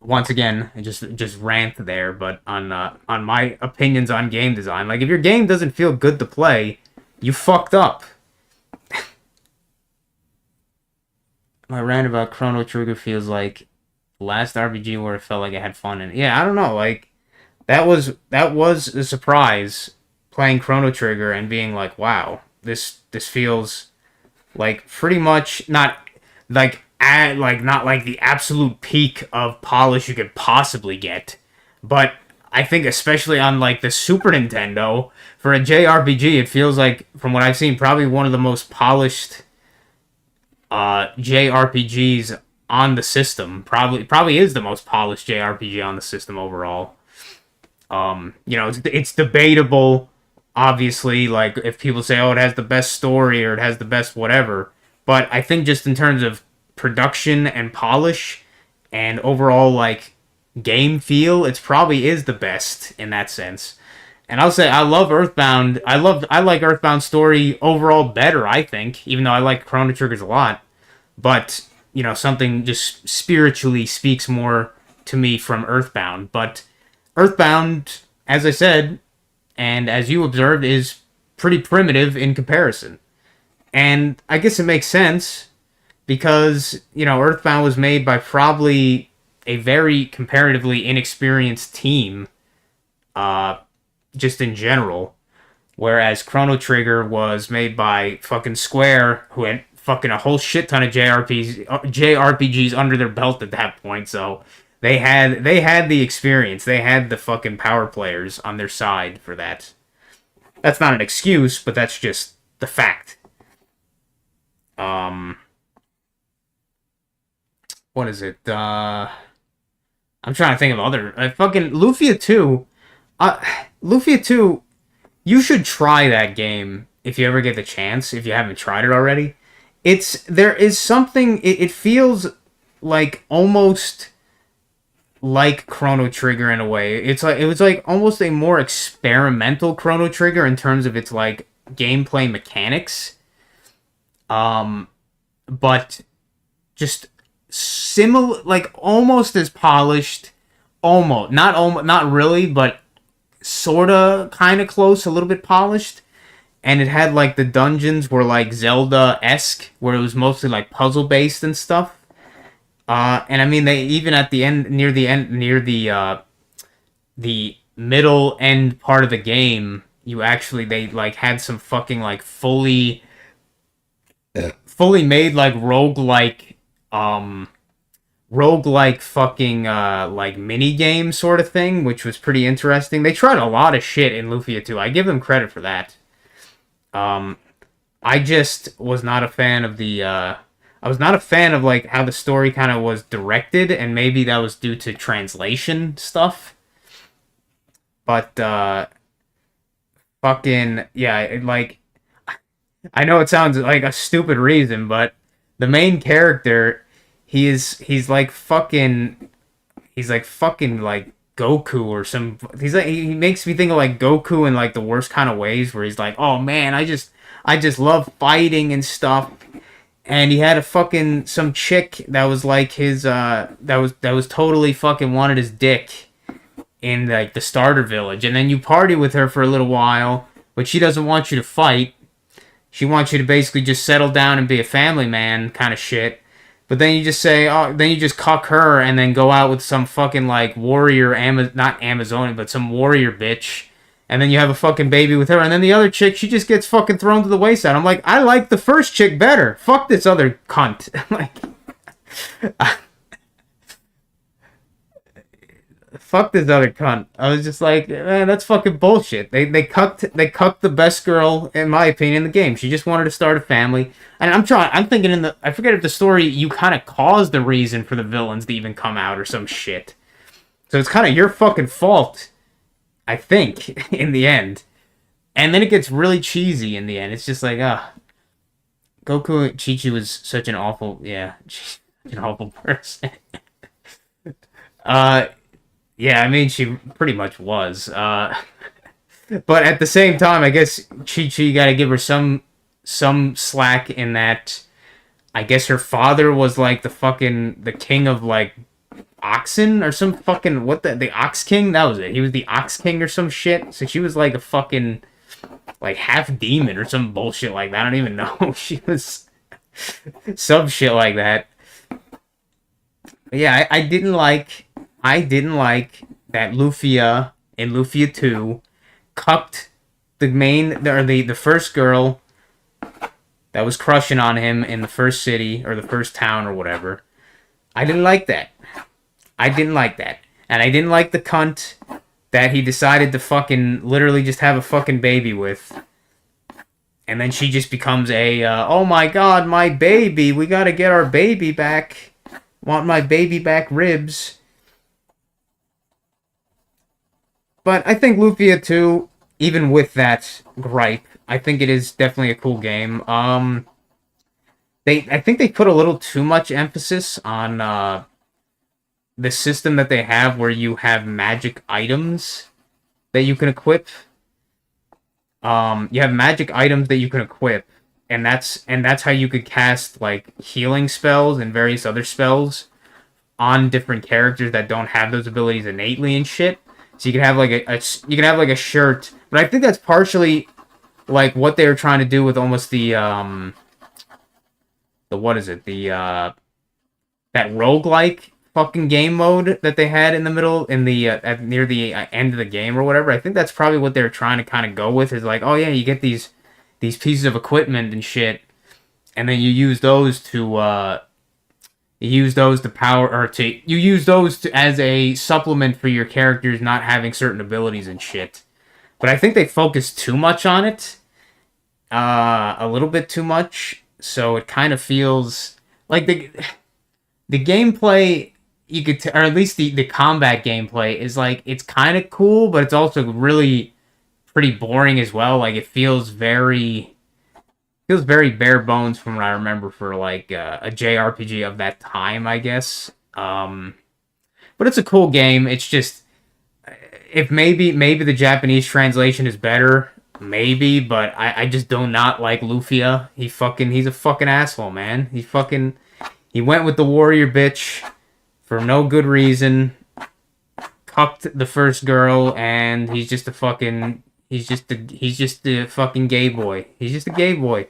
Once again, I just rant there, but on my opinions on game design, like if your game doesn't feel good to play, you fucked up. My rant about Chrono Trigger feels like the last RPG where it felt like I had fun and yeah, I don't know, like that was a surprise playing Chrono Trigger and being like, wow, this feels like pretty much not like not like the absolute peak of polish you could possibly get, but I think especially on like the Super Nintendo for a JRPG, it feels like from what I've seen probably one of the most polished JRPGs on the system. Probably is the most polished JRPG on the system overall. It's debatable. Obviously, like if people say, "Oh, it has the best story" or "It has the best whatever," but I think just in terms of production and polish and overall like game feel, it probably is the best in that sense. And I'll say I love Earthbound. I like Earthbound's story overall better, I think, even though I like Chrono Triggers a lot. But, something just spiritually speaks more to me from Earthbound. But Earthbound, as I said, and as you observed, is pretty primitive in comparison. And I guess it makes sense because, Earthbound was made by probably a very comparatively inexperienced team, just in general. Whereas Chrono Trigger was made by fucking Square, who had fucking a whole shit ton of JRPGs under their belt at that point, so they had the experience. They had the fucking power players on their side for that. That's not an excuse, but that's just the fact. What is it? I'm trying to think of other fucking Lufia 2. Lufia 2, you should try that game if you ever get the chance, if you haven't tried it already. There is something, it feels like almost like Chrono Trigger in a way. It was like almost a more experimental Chrono Trigger in terms of its like gameplay mechanics. But just similar, like almost as polished, not really, but sorta kind of close, a little bit polished. And it had like the dungeons were like Zelda-esque, where it was mostly like puzzle based and stuff. And I mean, they even at the end, near the middle end part of the game, they like had some fucking like fully made like roguelike roguelike fucking like mini game sort of thing, which was pretty interesting. They tried a lot of shit in Lufia 2. I give them credit for that. Um, I just was not a fan of the I was not a fan of like how the story kind of was directed, and maybe that was due to translation stuff. But fucking yeah, like I know it sounds like a stupid reason, but the main character, he's like fucking like Goku or some. He's like he makes me think of like Goku in like the worst kind of ways, where he's like, oh man, I just love fighting and stuff. And he had a fucking some chick that was like his that was totally fucking wanted his dick in like the starter village, and then you party with her for a little while, but she doesn't want you to fight. She wants you to basically just settle down and be a family man kind of shit. But then you just say, oh, then you just cuck her and then go out with some fucking like warrior, not Amazonian, but some warrior bitch. And then you have a fucking baby with her. And then the other chick, she just gets fucking thrown to the wayside. I'm like, I like the first chick better. Fuck this other cunt. Like, fuck this other cunt. I was just like, man, that's fucking bullshit. They cucked the best girl, in my opinion, in the game. She just wanted to start a family. And I'm thinking I forget if the story, you kind of caused the reason for the villains to even come out or some shit. So it's kind of your fucking fault, I think, in the end. And then it gets really cheesy in the end. It's just like, Goku Chi-Chi was such an awful, yeah, an awful person. uh, yeah, I mean, she pretty much was. But at the same time, I guess Chi-Chi got to give her some slack in that. I guess her father was like the king of like oxen or some fucking the ox king, that was it. He was the ox king or some shit. So she was like a fucking like half demon or some bullshit like that. I don't even know. She was some shit like that. But yeah, I didn't like that Lufia in Lufia 2 cucked the first girl that was crushing on him in the first city or the first town or whatever. I didn't like that. I didn't like that. And I didn't like the cunt that he decided to fucking literally just have a fucking baby with. And then she just becomes oh my god, my baby, we gotta get our baby back. Want my baby back ribs. But I think Lufia 2, even with that gripe, I think it is definitely a cool game. I think they put a little too much emphasis on the system that they have where you have magic items that you can equip. You have magic items that you can equip, and that's how you could cast like healing spells and various other spells on different characters that don't have those abilities innately and shit. So you can have like a shirt, but I think that's partially like what they were trying to do with almost the what is it, that roguelike fucking game mode that they had in the middle, in the near the end of the game or whatever. I think that's probably what they're trying to kind of go with, is like, oh yeah, you get these pieces of equipment and shit, and then you use those to as a supplement for your characters not having certain abilities and shit. But I think they focus too much on it, a little bit too much, so it kind of feels like the gameplay, or at least the combat gameplay is like, it's kind of cool, but it's also really pretty boring as well. Like it feels very bare bones from what I remember for like a JRPG of that time, I guess. But it's a cool game. It's just, if maybe the Japanese translation is better, maybe, but I just do not like Lufia. He's a fucking asshole, man. He went with the warrior bitch for no good reason, cucked the first girl, and he's just a fucking gay boy. He's just a gay boy.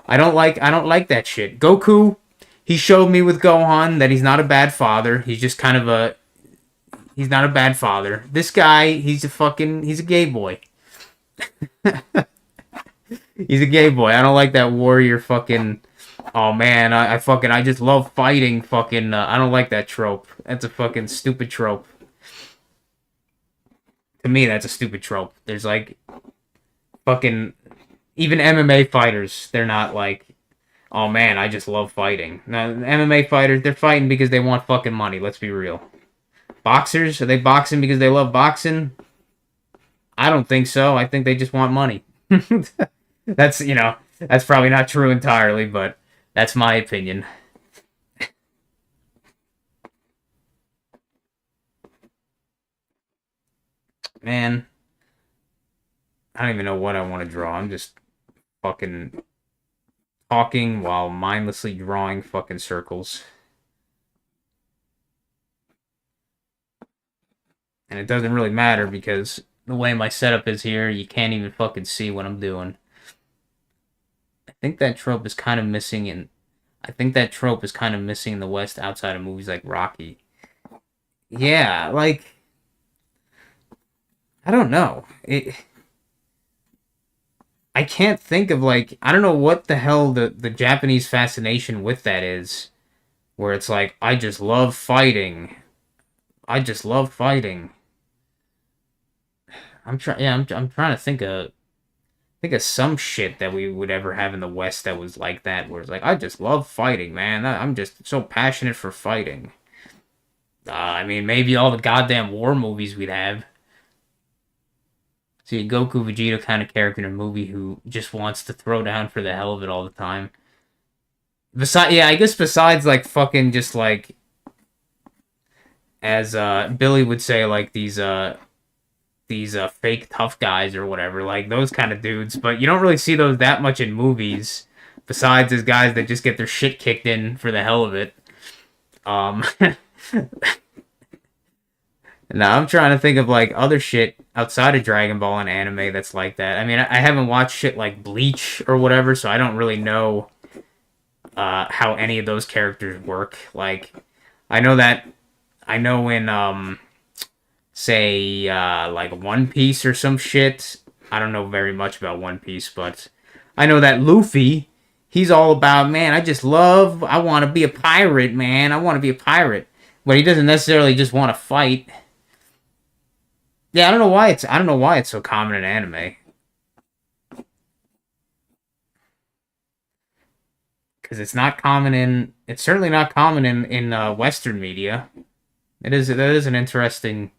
I don't like that shit. Goku, he showed me with Gohan that he's not a bad father. He's just kind of he's not a bad father. This guy, he's a gay boy. He's a gay boy. I don't like that warrior fucking Oh man, I just love fighting. Fucking, I don't like that trope. That's a fucking stupid trope. To me, that's a stupid trope. There's like fucking even MMA fighters. They're not like, oh man, I just love fighting. No, MMA fighters, they're fighting because they want fucking money. Let's be real. Boxers, are they boxing because they love boxing? I don't think so. I think they just want money. That's, that's probably not true entirely, but that's my opinion. Man, I don't even know what I want to draw. I'm just fucking talking while mindlessly drawing fucking circles. And it doesn't really matter because the way my setup is here, you can't even fucking see what I'm doing. I think that trope is kind of missing in I think that trope is kind of missing in the West outside of movies like Rocky. Yeah, like I don't know. I can't think of like I don't know what the hell the Japanese fascination with that is, where it's like I just love fighting. I just love fighting. I'm trying to think of some shit that we would ever have in the West that was like that, where it's like I just love fighting, man. I'm just so passionate for fighting. I mean, maybe all the goddamn war movies we'd have. See, a Goku Vegeta kind of character in a movie who just wants to throw down for the hell of it all the time. Besides, yeah, I guess besides like fucking just like as Billy would say, like these fake tough guys or whatever, like those kind of dudes. But you don't really see those that much in movies. Besides, as guys that just get their shit kicked in for the hell of it. Um, Now I'm trying to think of like other shit outside of Dragon Ball and anime that's like that. I mean, I haven't watched shit like Bleach or whatever, so I don't really know how any of those characters work. Like, I know in say like One Piece or some shit. I don't know very much about One Piece, but I know that Luffy, he's all about, man, I want to be a pirate, man. I want to be a pirate. But he doesn't necessarily just want to fight. Yeah, I don't know why it's so common in anime. Because it's certainly not common in Western media. That is an interesting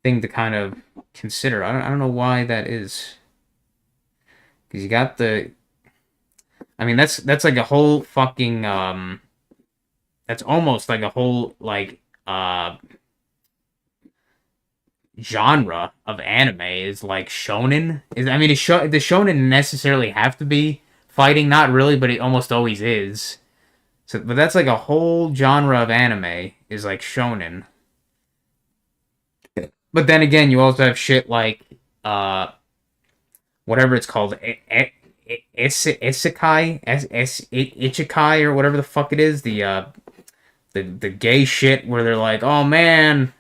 thing to kind of consider. I don't know why that is. Because you got I mean, that's like a whole fucking that's almost like a whole like genre of anime is like shonen. I mean, the shonen necessarily have to be fighting? Not really, but it almost always is. So, but that's like a whole genre of anime is like shonen. But then again, you also have shit like whatever it's called, isekai or whatever the fuck it is, the gay shit where they're like, oh man,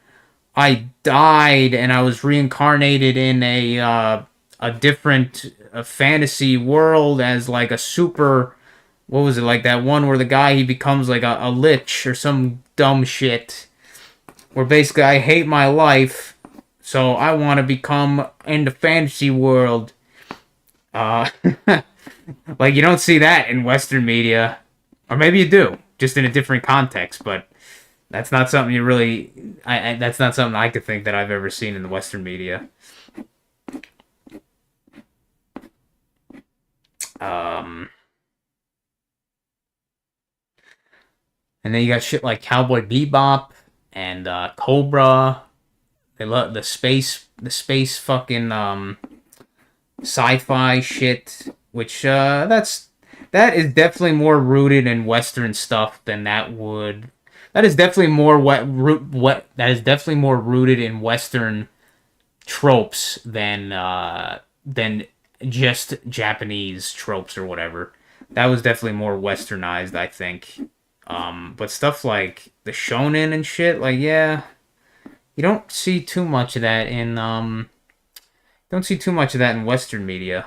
I died and I was reincarnated in a different fantasy world as like a super. What was it, like that one where the guy he becomes like a lich or some dumb shit? Where basically I hate my life, so I want to become in the fantasy world. Uh, like you don't see that in Western media, or maybe you do, just in a different context. But that's not something you really. That's not something I could think that I've ever seen in the Western media. Um, and then you got shit like Cowboy Bebop and Cobra. They love the space fucking sci-fi shit, which that is definitely more rooted in Western stuff than that would. That is definitely more that is definitely more rooted in Western tropes than just Japanese tropes or whatever. That was definitely more westernized, I think. But stuff like the shonen and shit, like yeah, you don't see too much of that in don't see too much of that in Western media.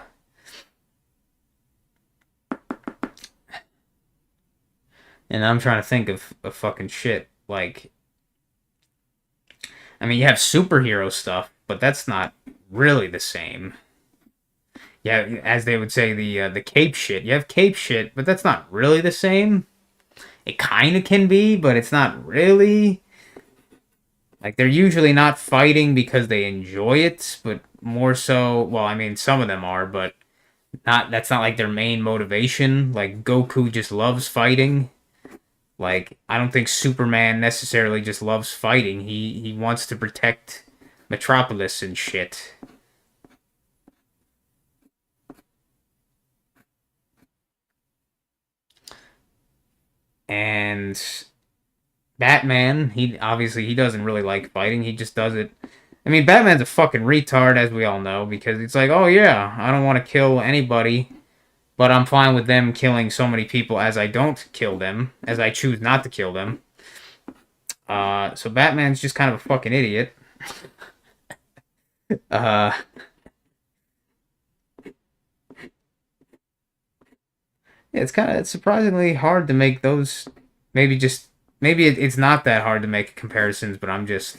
And I'm trying to think of fucking shit. Like, I mean, you have superhero stuff, but that's not really the same. Yeah, as they would say, the cape shit. You have cape shit, but that's not really the same. It kind of can be, but it's not really. Like, they're usually not fighting because they enjoy it, but more so. Well, I mean, some of them are, but not. That's not like their main motivation. Like Goku just loves fighting. Like, I don't think Superman necessarily just loves fighting. He wants to protect Metropolis and shit. And Batman, he doesn't really like fighting. He just does it. I mean, Batman's a fucking retard, as we all know, because it's like, oh yeah, I don't want to kill anybody, but I'm fine with them killing so many people as I don't kill them, as I choose not to kill them. So Batman's just kind of a fucking idiot. Uh, yeah, it's surprisingly hard to make those. Maybe it's not that hard to make comparisons, but I'm just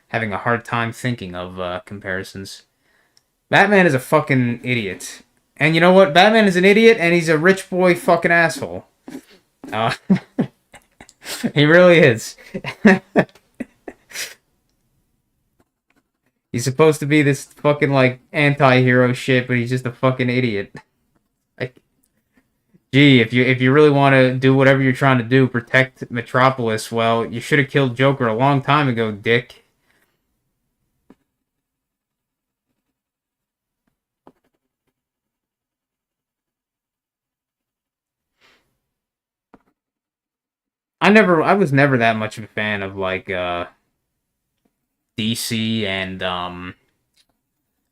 having a hard time thinking of comparisons. Batman is a fucking idiot. And you know what? Batman is an idiot, and he's a rich boy fucking asshole. Uh, he really is. He's supposed to be this fucking like anti-hero shit, but he's just a fucking idiot. Like, gee, if you really want to do whatever you're trying to do, protect Metropolis, well, you should have killed Joker a long time ago, dick. I was never that much of a fan of like DC and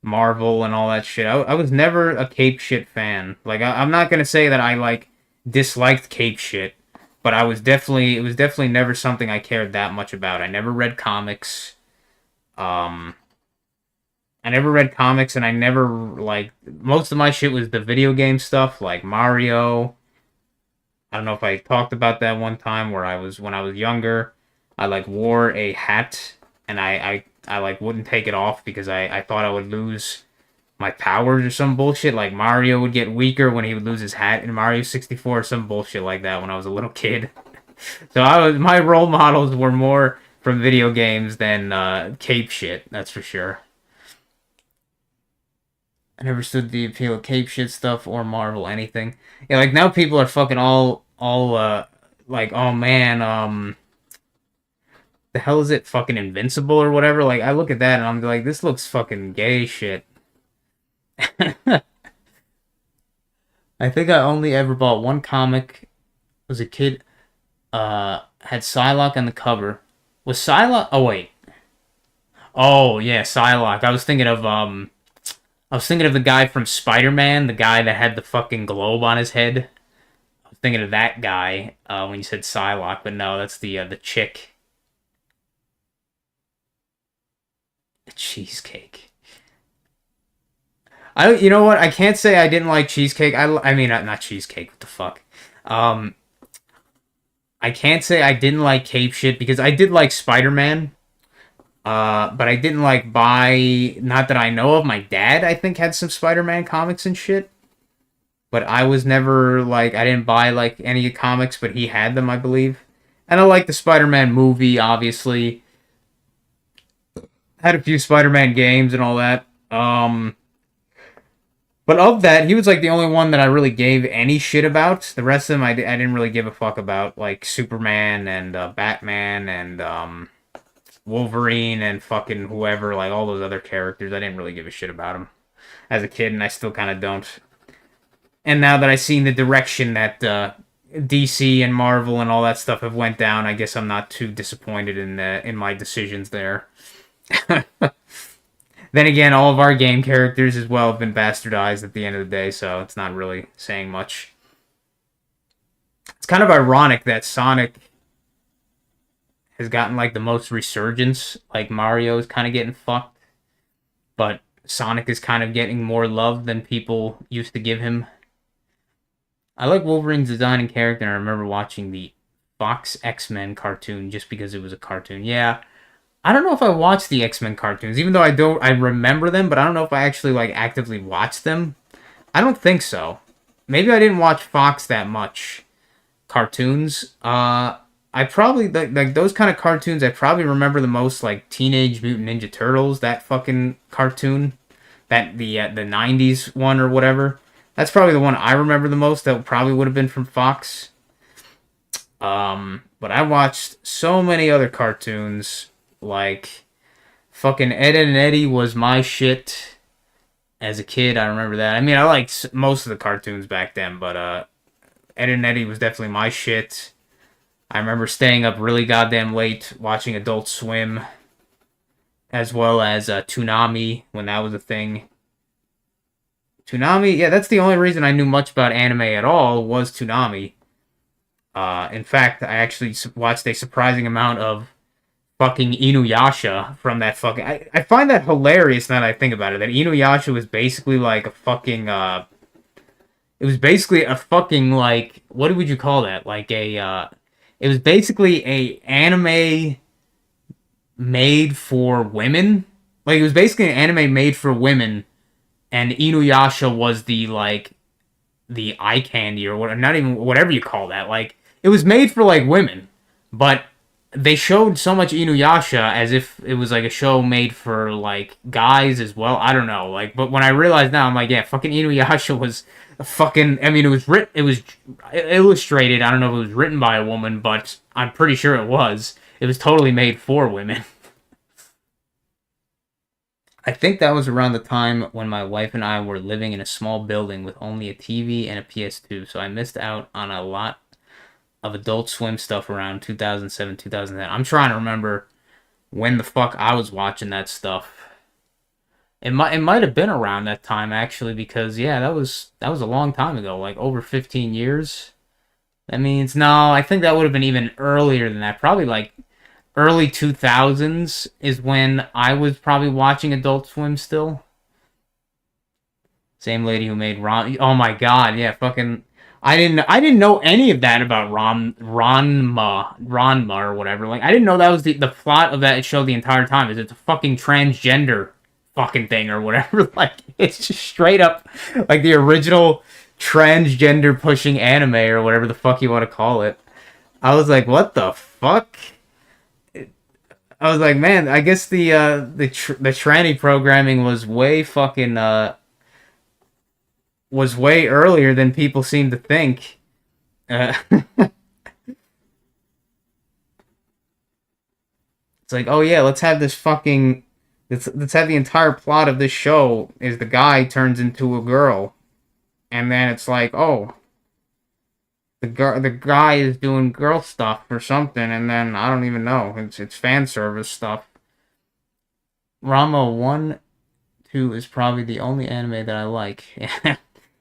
Marvel and all that shit. I was never a cape shit fan. Like I'm not gonna say that I like disliked cape shit, but it was definitely never something I cared that much about. I never read comics. Um, I never read comics, and I never like most of my shit was the video game stuff, like Mario. I don't know if I talked about that one time where I was when I was younger. I like wore a hat, and I like wouldn't take it off because I thought I would lose my powers or some bullshit. Like Mario would get weaker when he would lose his hat in Mario 64 or some bullshit like that when I was a little kid. So my role models were more from video games than cape shit, that's for sure. I never stood the appeal of cape shit stuff or Marvel anything. Yeah, like now people are fucking all like, oh man, the hell is it, fucking Invincible or whatever? Like I look at that and I'm like, this looks fucking gay shit. I think I only ever bought one comic as a kid. Had Psylocke on the cover. Was Psylocke? Oh wait. Oh yeah, Psylocke. I was thinking of the guy from Spider-Man, the guy that had the fucking globe on his head. I was thinking of that guy when you said Psylocke, but no, that's the chick. The cheesecake. You know what? I can't say I didn't like cheesecake. I mean, not cheesecake. What the fuck? Um, I can't say I didn't like cape shit because I did like Spider-Man. But I didn't like buy. Not that I know of. My dad, I think, had some Spider-Man comics and shit. But I was never like I didn't buy like any comics, but he had them, I believe. And I like the Spider-Man movie, obviously. Had a few Spider-Man games and all that. But of that, he was like the only one that I really gave any shit about. The rest of them, I didn't really give a fuck about, like Superman and Batman and Wolverine and fucking whoever, like all those other characters. I didn't really give a shit about them as a kid, and I still kind of don't. And now that I've seen the direction that DC and Marvel and all that stuff have went down, I guess I'm not too disappointed in my decisions there. Then again, all of our game characters as well have been bastardized at the end of the day, so it's not really saying much. It's kind of ironic that Sonic has gotten like the most resurgence. Like Mario is kind of getting fucked, but Sonic is kind of getting more love than people used to give him. I like Wolverine's design and character, and I remember watching the Fox X-Men cartoon just because it was a cartoon. Yeah, I don't know if I watched the X-Men cartoons, even though I remember them, but I don't know if I actually like actively watched them. I don't think so. Maybe I didn't watch Fox that much cartoons. I probably like those kind of cartoons. I probably remember the most like Teenage Mutant Ninja Turtles, that fucking cartoon, that the '90s one or whatever. That's probably the one I remember the most. That probably would have been from Fox. But I watched so many other cartoons, like fucking Ed, Edd and Eddie was my shit as a kid. I remember that. I mean, I liked most of the cartoons back then, but Ed, Edd and Eddie was definitely my shit. I remember staying up really goddamn late watching Adult Swim, as well as Toonami when that was a thing. Toonami, yeah, that's the only reason I knew much about anime at all was Toonami. In fact, I actually watched a surprising amount of fucking Inuyasha from that fucking. I find that hilarious now that I think about it. That Inuyasha was basically like a fucking. It was basically a fucking like. What would you call that? Like a. It was basically a anime made for women. Like it was basically an anime made for women, and Inuyasha was the like the eye candy or what, not even whatever you call that. Like it was made for like women, but they showed so much Inuyasha as if it was like a show made for like guys as well. I don't know, like, but when I realized now, I'm like, yeah, fucking Inuyasha was a fucking. I mean, it was illustrated. I don't know if it was written by a woman, but I'm pretty sure it was. It was totally made for women. I think that was around the time when my wife and I were living in a small building with only a TV and a PS2, so I missed out on a lot of Adult Swim stuff around 2007, 2010. I'm trying to remember when the fuck I was watching that stuff. It might have been around that time actually because yeah, that was a long time ago, like over 15 years. That means no, I think that would have been even earlier than that. Probably like early 2000s is when I was probably watching Adult Swim still. Same lady who made Ron. Oh my god, yeah, fucking. I didn't know any of that about Ranma or whatever. Like I didn't know that was the plot of that show the entire time. Is it's a fucking transgender fucking thing or whatever. Like it's just straight up like the original transgender pushing anime or whatever the fuck you want to call it. I was like, what the fuck? I was like, man, I guess the tranny programming was way earlier than people seem to think. It's like, oh yeah, let's have the entire plot of this show is the guy turns into a girl, and then it's like, oh, the guy is doing girl stuff or something, and then I don't even know. It's fan service stuff. Rama 1, 2 is probably the only anime that I like.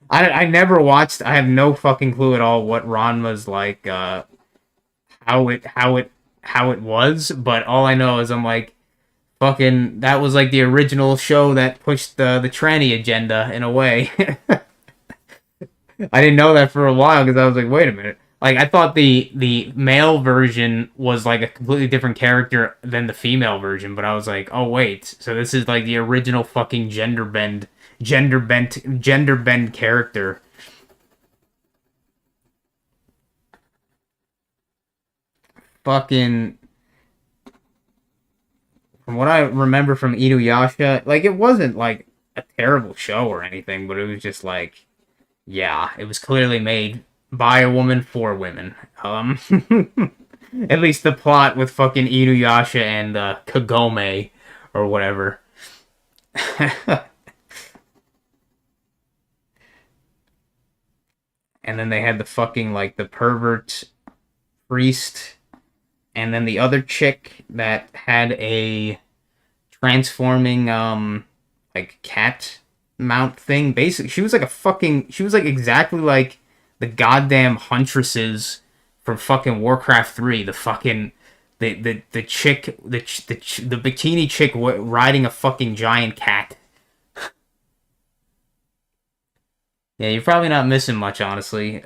I never watched. I have no fucking clue at all what Ranma's like. How it was. But all I know is I'm like, fucking. That was like the original show that pushed the tranny agenda in a way. I didn't know that for a while because I was like, wait a minute. Like I thought the male version was like a completely different character than the female version, but I was like, oh wait, so this is like the original fucking gender bend character. Fucking from what I remember from Inuyasha, like it wasn't like a terrible show or anything, but it was just like, yeah, it was clearly made by a woman for women. At least the plot with fucking Inuyasha and Kagome or whatever. And then they had the fucking like the pervert priest, and then the other chick that had a transforming like cat mount thing. Basically, she was like exactly like the goddamn huntresses from fucking Warcraft 3. The fucking the chick the bikini chick riding a fucking giant cat. Yeah, you're probably not missing much, honestly.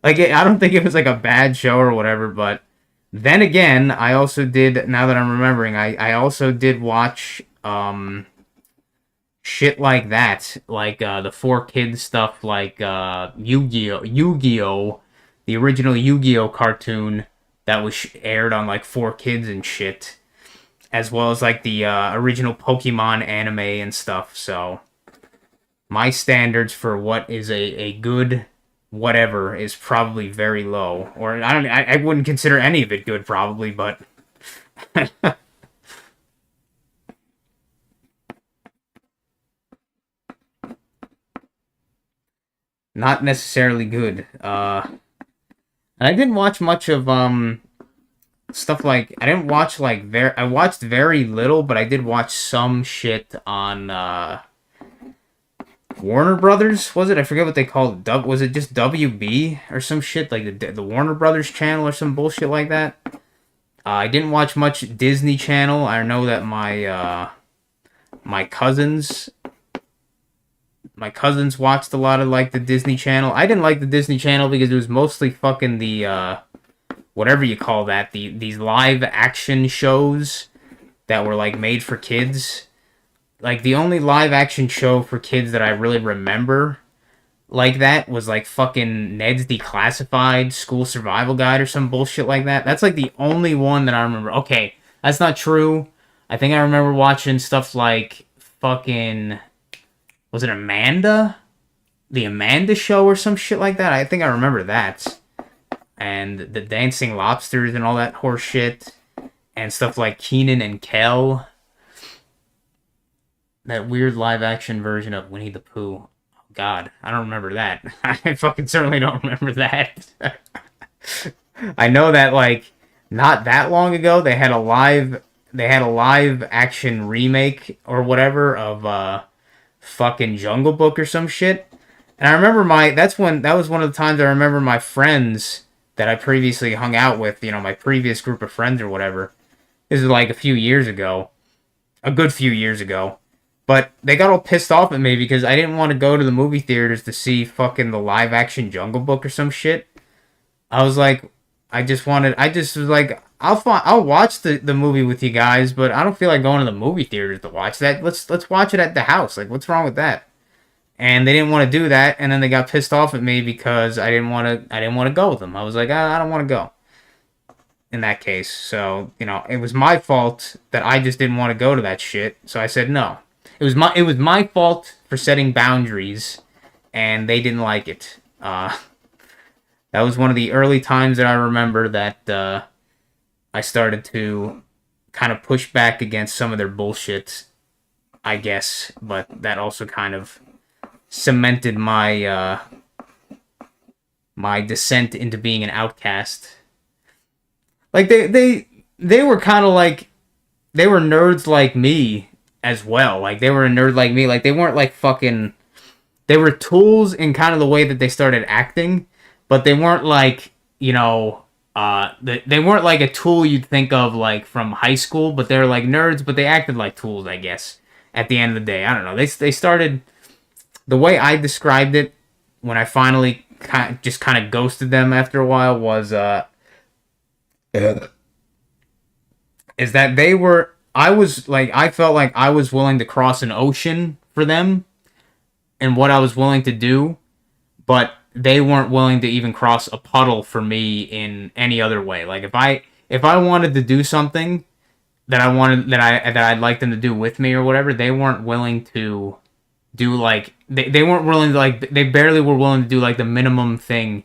Like, I don't think it was like a bad show or whatever, but then again, I also did, now that I'm remembering, I also did watch shit like that, like the 4 Kids stuff, like Yu-Gi-Oh, the original Yu-Gi-Oh cartoon that was aired on like 4 Kids and shit, as well as like the original Pokemon anime and stuff. So my standards for what is a good whatever is probably very low, or I wouldn't consider any of it good probably, but not necessarily good. And I didn't watch much of stuff like, I didn't watch like I watched very little, but I did watch some shit on Warner Brothers, was it? I forget what they called it. Was it just WB or some shit like the Warner Brothers channel or some bullshit like that? I didn't watch much Disney Channel. I know that my cousins watched a lot of like the Disney Channel. I didn't like the Disney Channel because it was mostly fucking the whatever you call that, these live action shows that were like made for kids. Like the only live action show for kids that I really remember like that was like fucking Ned's Declassified School Survival Guide or some bullshit like that. That's like the only one that I remember. Okay, that's not true. I think I remember watching stuff like fucking, was it Amanda? The Amanda Show or some shit like that. I think I remember that. And the Dancing Lobsters and all that horse shit. And stuff like Keenan and Kel. That weird live action version of Winnie the Pooh. Oh, God, I don't remember that. I fucking certainly don't remember that. I know that like not that long ago they had a live action remake or whatever of fucking Jungle Book or some shit. And I remember that was one of the times I remember my friends that I previously hung out with, my previous group of friends or whatever. This is like a few years ago. A good few years ago. But they got all pissed off at me because I didn't want to go to the movie theaters to see fucking the live action Jungle Book or some shit. I was like, I just was like, I'll watch the movie with you guys, but I don't feel like going to the movie theaters to watch that. Let's watch it at the house. Like, what's wrong with that? And they didn't want to do that, and then they got pissed off at me because I didn't want to go with them. I was like, I don't want to go in that case. So, it was my fault that I just didn't want to go to that shit. So I said no. It was my fault for setting boundaries, and they didn't like it. That was one of the early times that I remember that I started to kind of push back against some of their bullshit, I guess. But that also kind of cemented my descent into being an outcast. Like they were kind of like, they were nerds like me as well. Like they were a nerd like me. Like they weren't like fucking. They were tools in kind of the way that they started acting, but they weren't like, they weren't like a tool you'd think of like from high school. But they're like nerds, but they acted like tools, I guess. At the end of the day, I don't know. They started, the way I described it when I finally kind of ghosted them after a while was is that I felt like I was willing to cross an ocean for them and what I was willing to do, but they weren't willing to even cross a puddle for me in any other way. Like if I wanted to do something that I'd like them to do with me or whatever, they weren't willing to do like they weren't willing to, like, they barely were willing to do like the minimum thing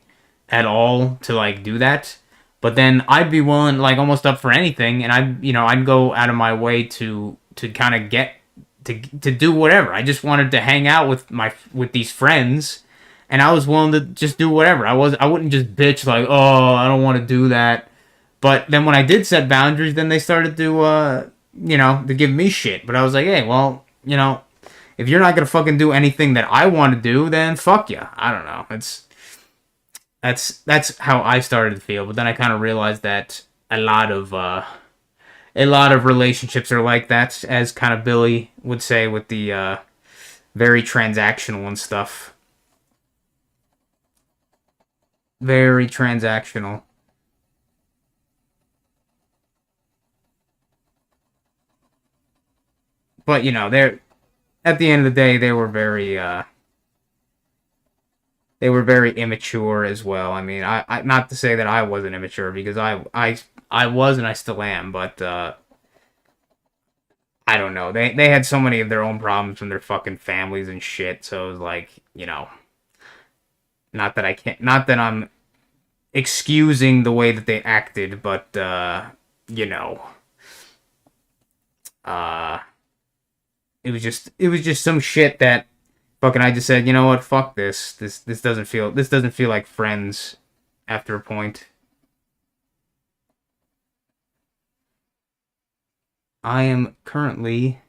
at all to like do that. But then I'd be willing, like, almost up for anything, and I'd go out of my way to kind of get to do whatever. I just wanted to hang out with these friends, and I was willing to just do whatever. I wouldn't just bitch like, oh, I don't want to do that. But then when I did set boundaries, then they started to give me shit. But I was like, hey, well, if you're not gonna fucking do anything that I want to do, then fuck you. I don't know. That's how I started to feel. But then I kind of realized that a lot of relationships are like that, as kind of Billy would say, with the very transactional and stuff. Very transactional. But, you know, they're at the end of the day, they were very immature as well. I mean, I not to say that I wasn't immature because I was and I still am, but I don't know. They had so many of their own problems from their fucking families and shit. So it was like, you know, not that I'm excusing the way that they acted, but you know, uh, it was just some shit that fucking I just said, you know what, fuck this. This doesn't feel like Friends after a point. I am currently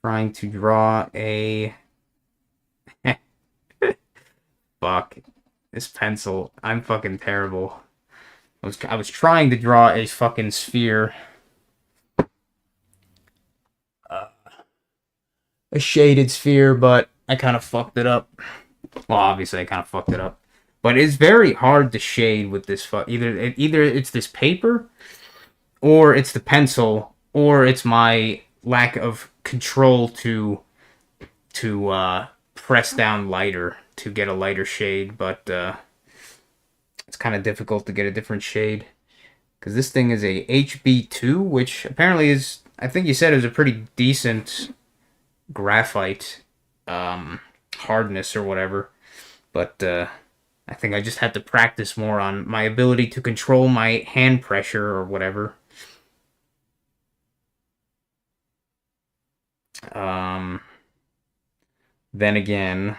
trying to draw a fuck this pencil. I'm fucking terrible. I was trying to draw a fucking sphere. Uh, a shaded sphere, but I kind of fucked it up. Well, obviously I kind of fucked it up. But it's very hard to shade with this either it's this paper or it's the pencil or it's my lack of control to press down lighter to get a lighter shade, but it's kind of difficult to get a different shade because this thing is a HB2, which apparently is, I think you said it was a pretty decent graphite hardness or whatever, but I think I just had to practice more on my ability to control my hand pressure or whatever. Um, then again,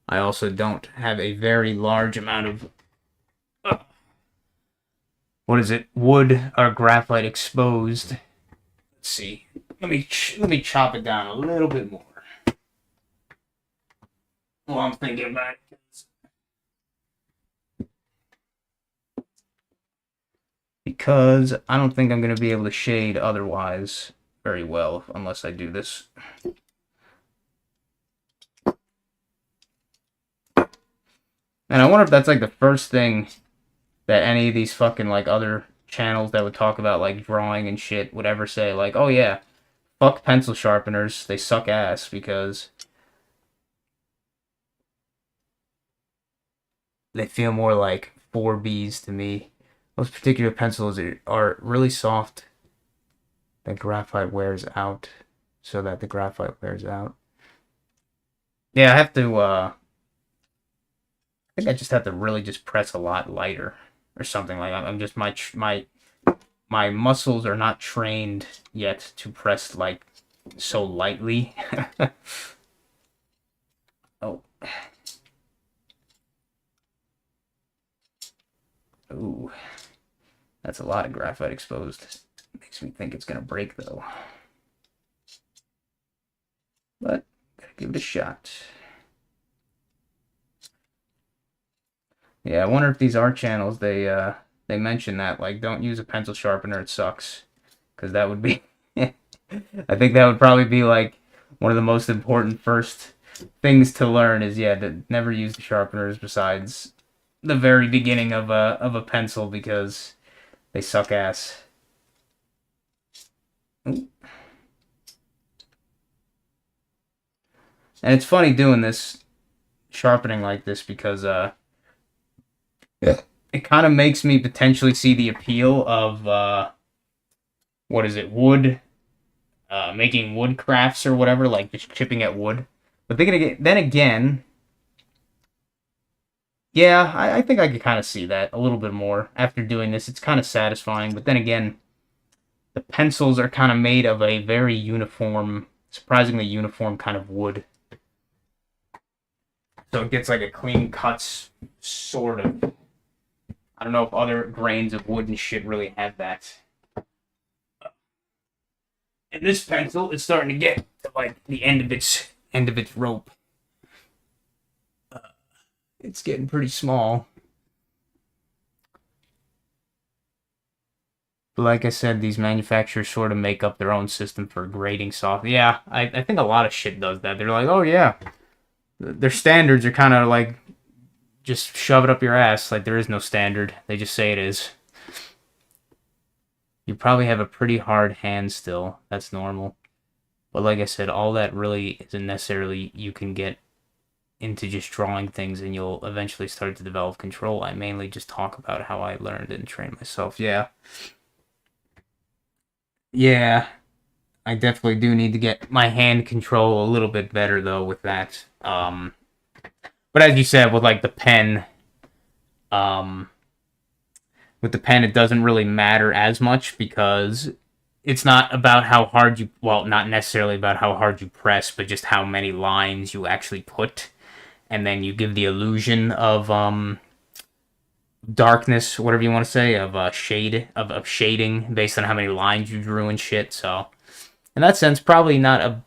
I also don't have a very large amount of what is it, wood or graphite exposed. Let's see. Let me chop it down a little bit more. Well, I'm thinking about it. Because I don't think I'm going to be able to shade otherwise very well unless I do this. And I wonder if that's like the first thing that any of these fucking like other channels that would talk about like drawing and shit would ever say, like, oh yeah, fuck pencil sharpeners, they suck ass, because they feel more like 4Bs to me. Those particular pencils are really soft. That graphite wears out, so that the graphite wears out. Yeah, I have to, I think I just have to really just press a lot lighter or something. Like, I'm just, my muscles are not trained yet to press, like, so lightly. Oh. Ooh. That's a lot of graphite exposed. Makes me think it's gonna break, though. But, gotta give it a shot. Yeah, I wonder if these art channels, they mention that, like, don't use a pencil sharpener, it sucks. Because that would be... I think that would probably be, like, one of the most important first things to learn is, yeah, to never use the sharpeners besides the very beginning of a pencil, because they suck ass. Ooh. And it's funny doing this, sharpening like this, because it kind of makes me potentially see the appeal of what is it, wood, making wood crafts or whatever, like just chipping at wood. But then again, yeah, I think I could kind of see that a little bit more after doing this. It's kind of satisfying, but then again, the pencils are kind of made of a very uniform, surprisingly uniform kind of wood. So it gets like a clean cuts, sort of. I don't know if other grains of wood and shit really have that. And this pencil is starting to get to like the end of its rope. It's getting pretty small. But like I said, these manufacturers sort of make up their own system for grading software. Yeah, I think a lot of shit does that. They're like, oh yeah, their standards are kind of like just shove it up your ass. Like, there is no standard. They just say it is. You probably have a pretty hard hand still. That's normal. But like I said, all that really isn't necessarily you can get into just drawing things and you'll eventually start to develop control. I mainly just talk about how I learned and trained myself. Yeah. Yeah. I definitely do need to get my hand control a little bit better though with that. But as you said, with like the pen, um, with the pen, it doesn't really matter as much because it's not about how hard you, well, not necessarily about how hard you press, but just how many lines you actually put. And then you give the illusion of darkness, whatever you want to say, of of shading based on how many lines you drew and shit. So in that sense, probably not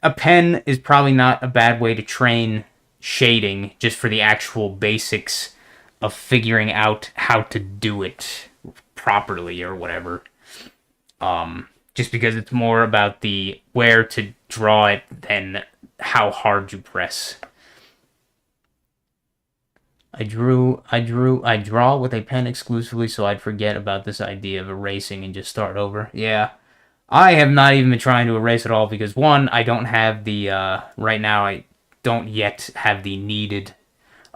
a pen is probably not a bad way to train shading just for the actual basics of figuring out how to do it properly or whatever. Just because it's more about the where to draw it than how hard you press. I draw with a pen exclusively so I'd forget about this idea of erasing and just start over. Yeah. I have not even been trying to erase at all because one, I don't have the, right now I don't yet have the needed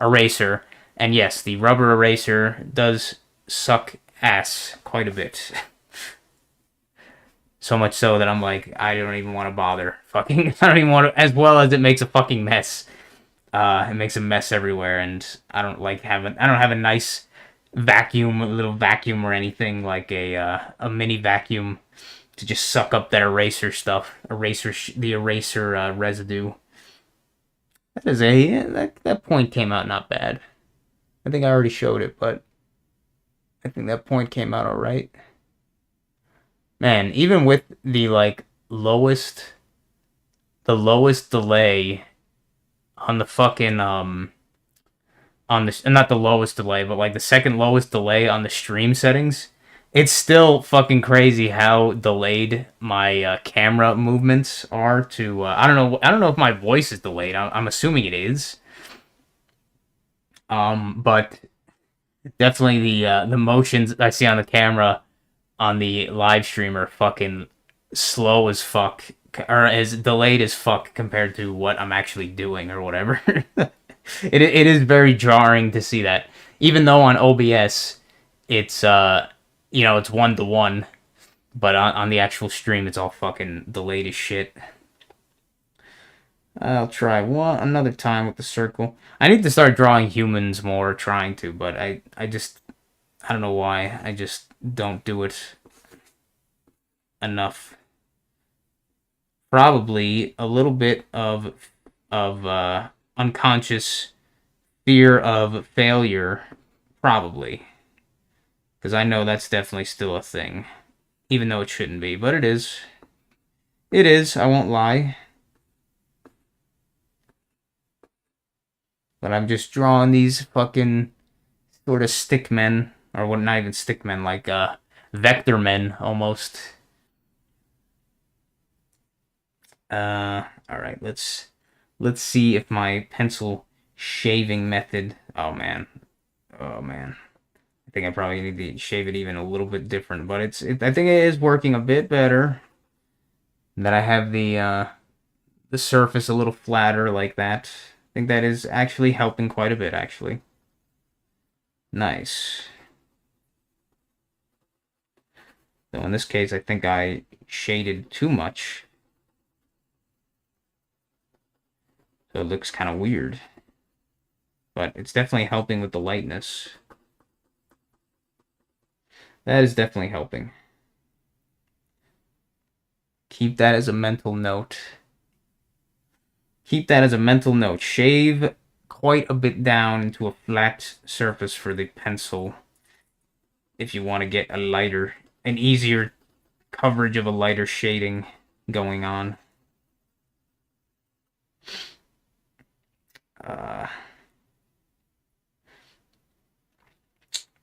eraser. And yes, the rubber eraser does suck ass quite a bit. So much so that I'm like, I don't even want to bother. Fucking, I don't even want to, as well as it makes a fucking mess. It makes a mess everywhere, and I don't have a nice vacuum, a little vacuum or anything like a mini vacuum to just suck up that eraser stuff, the eraser residue. That point came out not bad. I think I already showed it, but I think that point came out all right. Man, even with the like the lowest delay on the fucking on the not the lowest delay, but like the second lowest delay on the stream settings, it's still fucking crazy how delayed my camera movements are. To I don't know if my voice is delayed. I'm assuming it is. But definitely the motions I see on the camera on the live stream are fucking slow as fuck, or as delayed as fuck compared to what I'm actually doing or whatever. It is very jarring to see that, even though on OBS it's it's 1-to-1, but on the actual stream it's all fucking delayed as shit. I'll try one another time with the circle. I need to start drawing humans more, trying to, but I just I don't know why. I just don't do it enough. Probably a little bit of unconscious fear of failure, probably, because I know that's definitely still a thing, even though it shouldn't be, but it is. It is. I won't lie. But I'm just drawing these fucking sort of stick men, or what? Not even stick men, like vector men almost. All right. Let's see if my pencil shaving method. Oh man. Oh man. I think I probably need to shave it even a little bit different, but I think it is working a bit better. That I have the surface a little flatter like that. I think that is actually helping quite a bit, actually. Nice. So in this case, I think I shaded too much. So it looks kind of weird. But it's definitely helping with the lightness. That is definitely helping. Keep that as a mental note. Keep that as a mental note. Shave quite a bit down into a flat surface for the pencil if you want to get an easier coverage of a lighter shading going on.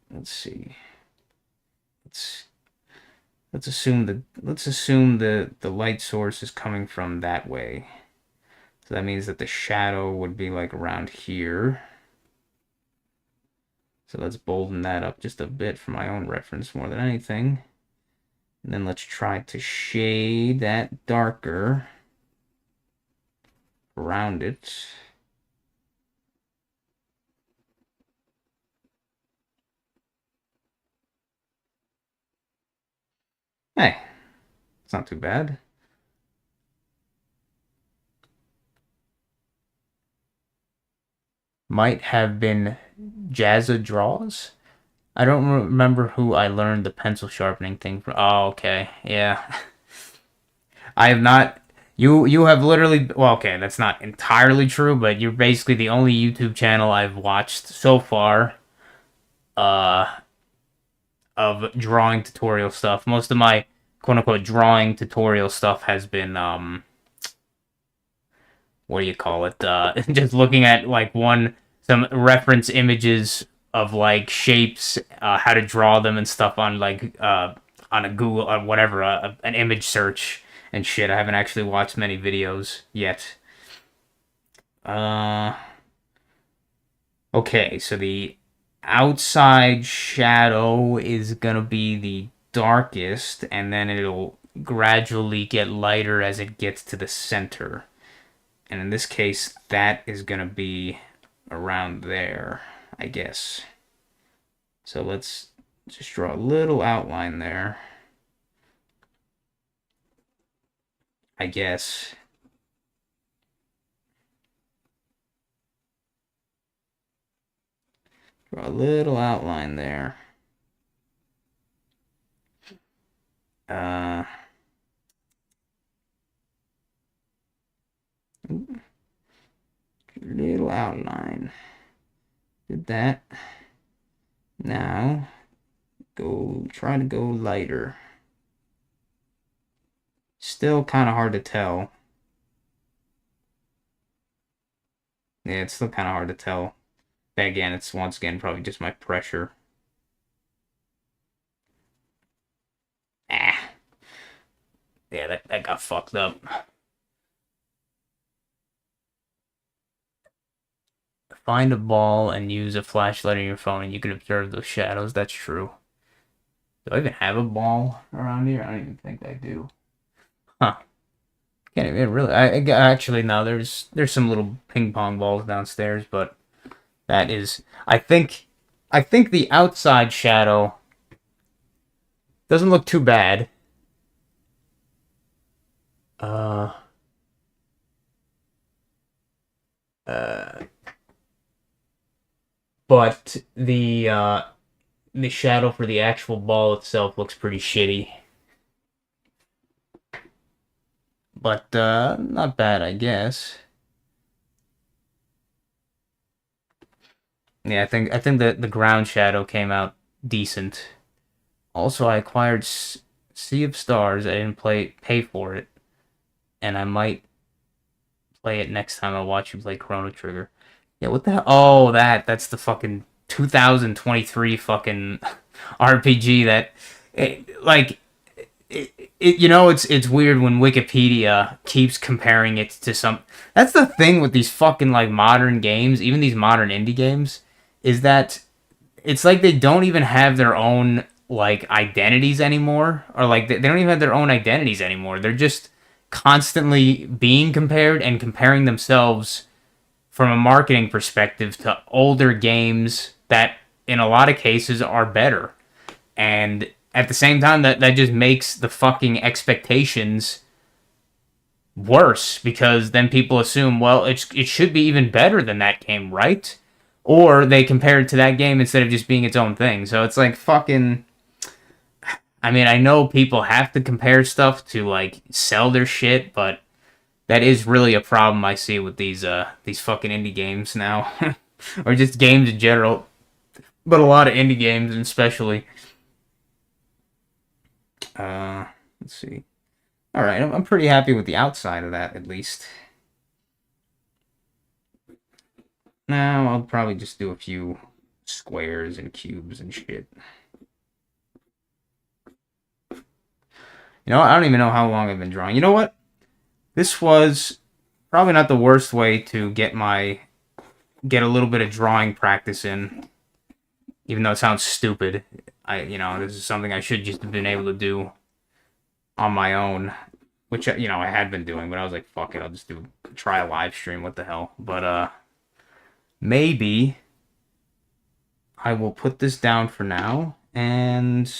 Let's see. Let's assume the light source is coming from that way. So that means that the shadow would be like around here. So let's bolden that up just a bit for my own reference more than anything. And then let's try to shade that darker around it. Hey, it's not too bad. Might have been Jazza Draws. I don't remember who I learned the pencil sharpening thing from. Oh, okay. Yeah. I have not. You have literally. Well, okay, that's not entirely true, but you're basically the only YouTube channel I've watched so far uh, of drawing tutorial stuff. Most of my quote unquote drawing tutorial stuff has been what do you call it? Just looking at like some reference images of like shapes, how to draw them and stuff on like on a Google or whatever, an image search and shit. I haven't actually watched many videos yet. Uh, okay, so the outside shadow is gonna be the darkest, and then it'll gradually get lighter as it gets to the center. And in this case, that is going to be around there, I guess. So let's just draw a little outline there. I guess. Draw a little outline there. Little outline. Did that. Now, try to go lighter. Still kind of hard to tell. Yeah, it's still kind of hard to tell. Then again, it's once again probably just my pressure. Ah. Yeah, that got fucked up. Find a ball and use a flashlight on your phone and you can observe those shadows. That's true. Do I even have a ball around here? I don't even think I do. Huh. Can't even really. I actually no. There's some little ping pong balls downstairs, but that is. I think the outside shadow doesn't look too bad. Uh. But the shadow for the actual ball itself looks pretty shitty. But not bad, I guess. Yeah, I think that the ground shadow came out decent. Also, I acquired Sea of Stars. I didn't pay for it, and I might play it next time I watch you play Chrono Trigger. Yeah, what the hell? Oh, that's the fucking 2023 fucking RPG that, like, it's weird when Wikipedia keeps comparing it to some. That's the thing with these fucking like modern games, even these modern indie games, is that it's like they don't even have their own like identities anymore, or like they don't even have their own identities anymore. They're just constantly being compared and comparing themselves from a marketing perspective to older games that in a lot of cases are better. And at the same time, that just makes the fucking expectations worse, because then people assume, well, it should be even better than that game, right? Or they compare it to that game instead of just being its own thing. So it's like fucking. I mean, I know people have to compare stuff to like sell their shit, but that is really a problem I see with these fucking indie games now, or just games in general. But a lot of indie games, especially. Let's see. All right, I'm pretty happy with the outside of that, at least. Now I'll probably just do a few squares and cubes and shit. You know what? I don't even know how long I've been drawing. You know what? This was probably not the worst way to get a little bit of drawing practice in. Even though it sounds stupid, this is something I should just have been able to do on my own, which I had been doing, but I was like, fuck it, I'll just try a live stream. What the hell? But maybe I will put this down for now, and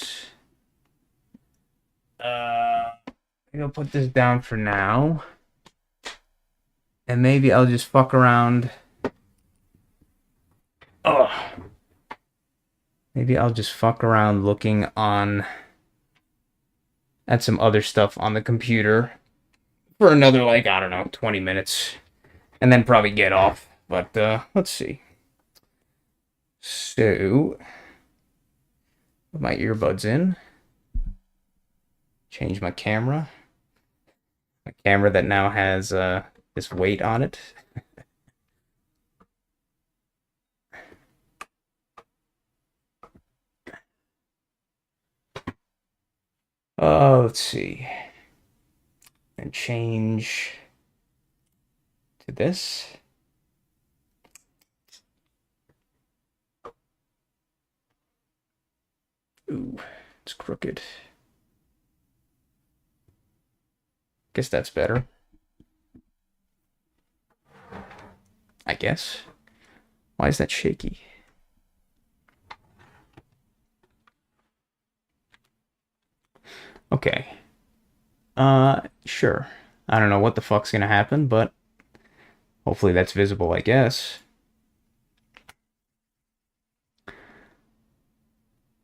maybe I'll put this down for now, and maybe I'll just fuck around. Oh, maybe I'll just fuck around looking at some other stuff on the computer for another, like, I don't know, 20 minutes, and then probably get off. But let's see. So, put my earbuds in. Change my camera. My camera that now has this weight on it. Let's see. And change to this. Ooh, it's crooked. Guess that's better. I guess. Why is that shaky? Okay. Sure. I don't know what the fuck's gonna happen, but hopefully that's visible, I guess.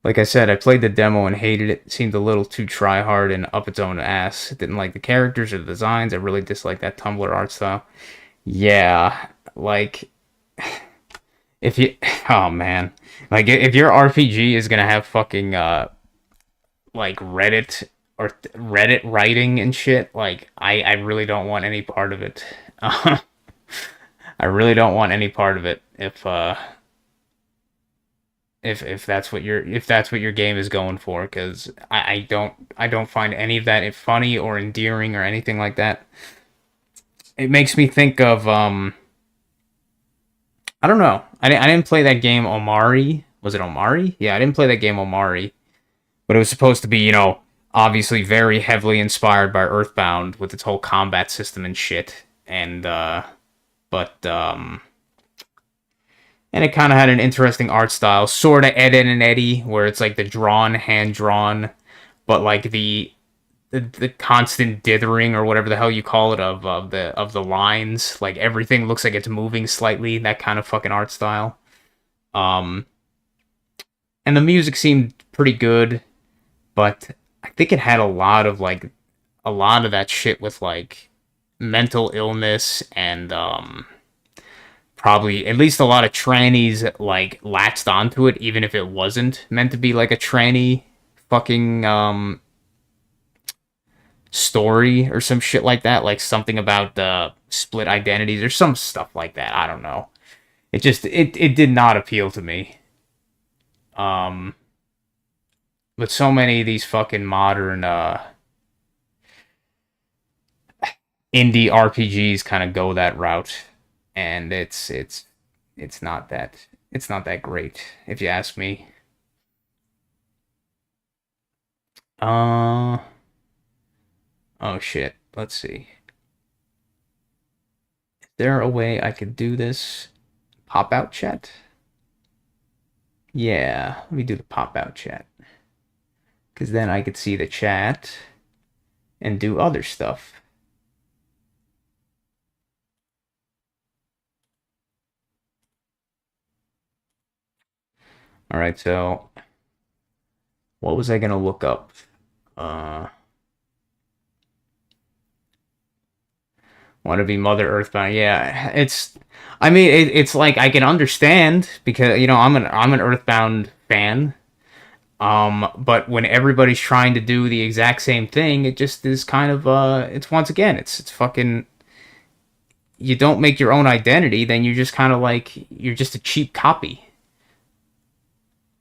Like I said, I played the demo and hated it. It seemed a little too try-hard and up its own ass. Didn't like the characters or the designs. I really disliked that Tumblr art style. Yeah, like, if you... Oh, man. Like, if your RPG is gonna have fucking, like, Reddit writing and shit, like, I really don't want any part of it. I really don't want any part of it if that's what your game is going for, because I don't find any of that funny or endearing or anything like that. It makes me think of I don't know. I didn't play that game Omari. Was it Omari? Yeah, I didn't play that game Omari, but it was supposed to be, obviously very heavily inspired by Earthbound with its whole combat system and shit. And but and it kind of had an interesting art style, sort of Ed, Edd and Eddy, where it's like the drawn, hand drawn, but like the constant dithering or whatever the hell you call it of the lines, like everything looks like it's moving slightly. That kind of fucking art style. Um, and the music seemed pretty good, but I think it had a lot of that shit with like mental illness and probably at least a lot of trannies like latched onto it, even if it wasn't meant to be like a tranny fucking story or some shit like that, like something about split identities or some stuff like that. I don't know. It did not appeal to me. Um, but so many of these fucking modern indie RPGs kind of go that route, and it's not that great if you ask me. Uh oh shit. Let's see. Is there a way I could do this? Pop out chat? Yeah, let me do the pop out chat. Because then I could see the chat and do other stuff. Alright, so what was I gonna look up? Want to be Mother Earthbound? Yeah, I mean, it's like I can understand because I'm an Earthbound fan. But when everybody's trying to do the exact same thing, it just is kind of it's once again, it's fucking. You don't make your own identity, then you're just kind of like you're just a cheap copy.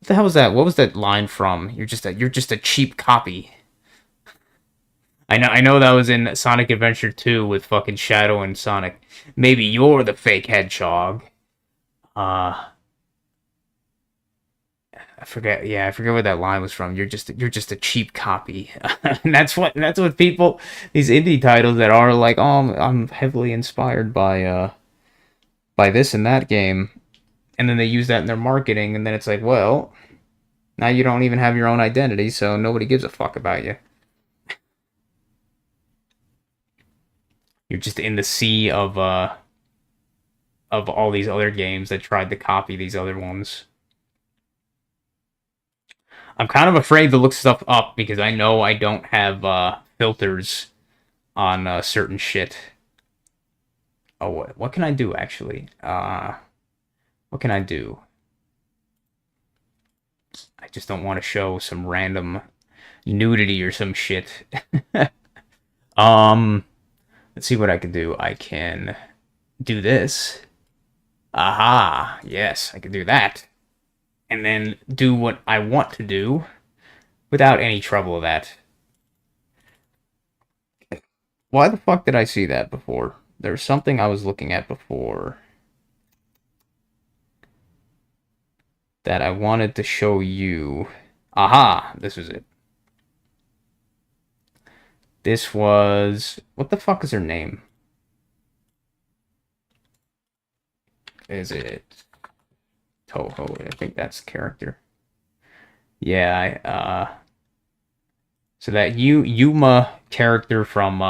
What the hell was that? What was that line from? You're just a cheap copy. I know that was in Sonic Adventure 2 with fucking Shadow and Sonic. Maybe you're the fake hedgehog. Uh I forget. Yeah, I forget where that line was from. You're just a cheap copy. And that's what people, these indie titles that are like, oh, I'm heavily inspired by this and that game, and then they use that in their marketing, and then it's like, well, now you don't even have your own identity, so nobody gives a fuck about you. You're just in the sea of all these other games that tried to copy these other ones. I'm kind of afraid to look stuff up because I know I don't have filters on certain shit. Oh, what can I do actually? What can I do? I just don't want to show some random nudity or some shit. um, let's see what I can do. I can do this. Aha, yes, I can do that. And then do what I want to do without any trouble of that. Why the fuck did I see that before? There was something I was looking at before that I wanted to show you. Aha, this was it. This was... What the fuck is her name? Is it Toho? I think that's the character. Yeah, so that Yuma character from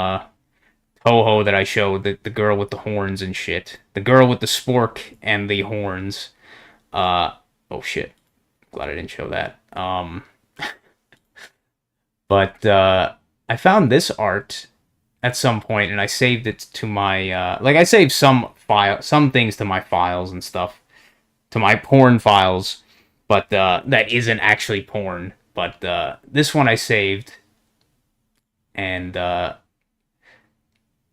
Toho that I showed, the girl with the horns and shit. The girl with the spork and the horns. Oh shit. Glad I didn't show that. But I found this art at some point, and I saved it to my like I saved some things to my files and stuff, to my porn files, but that isn't actually porn. But this one I saved, and I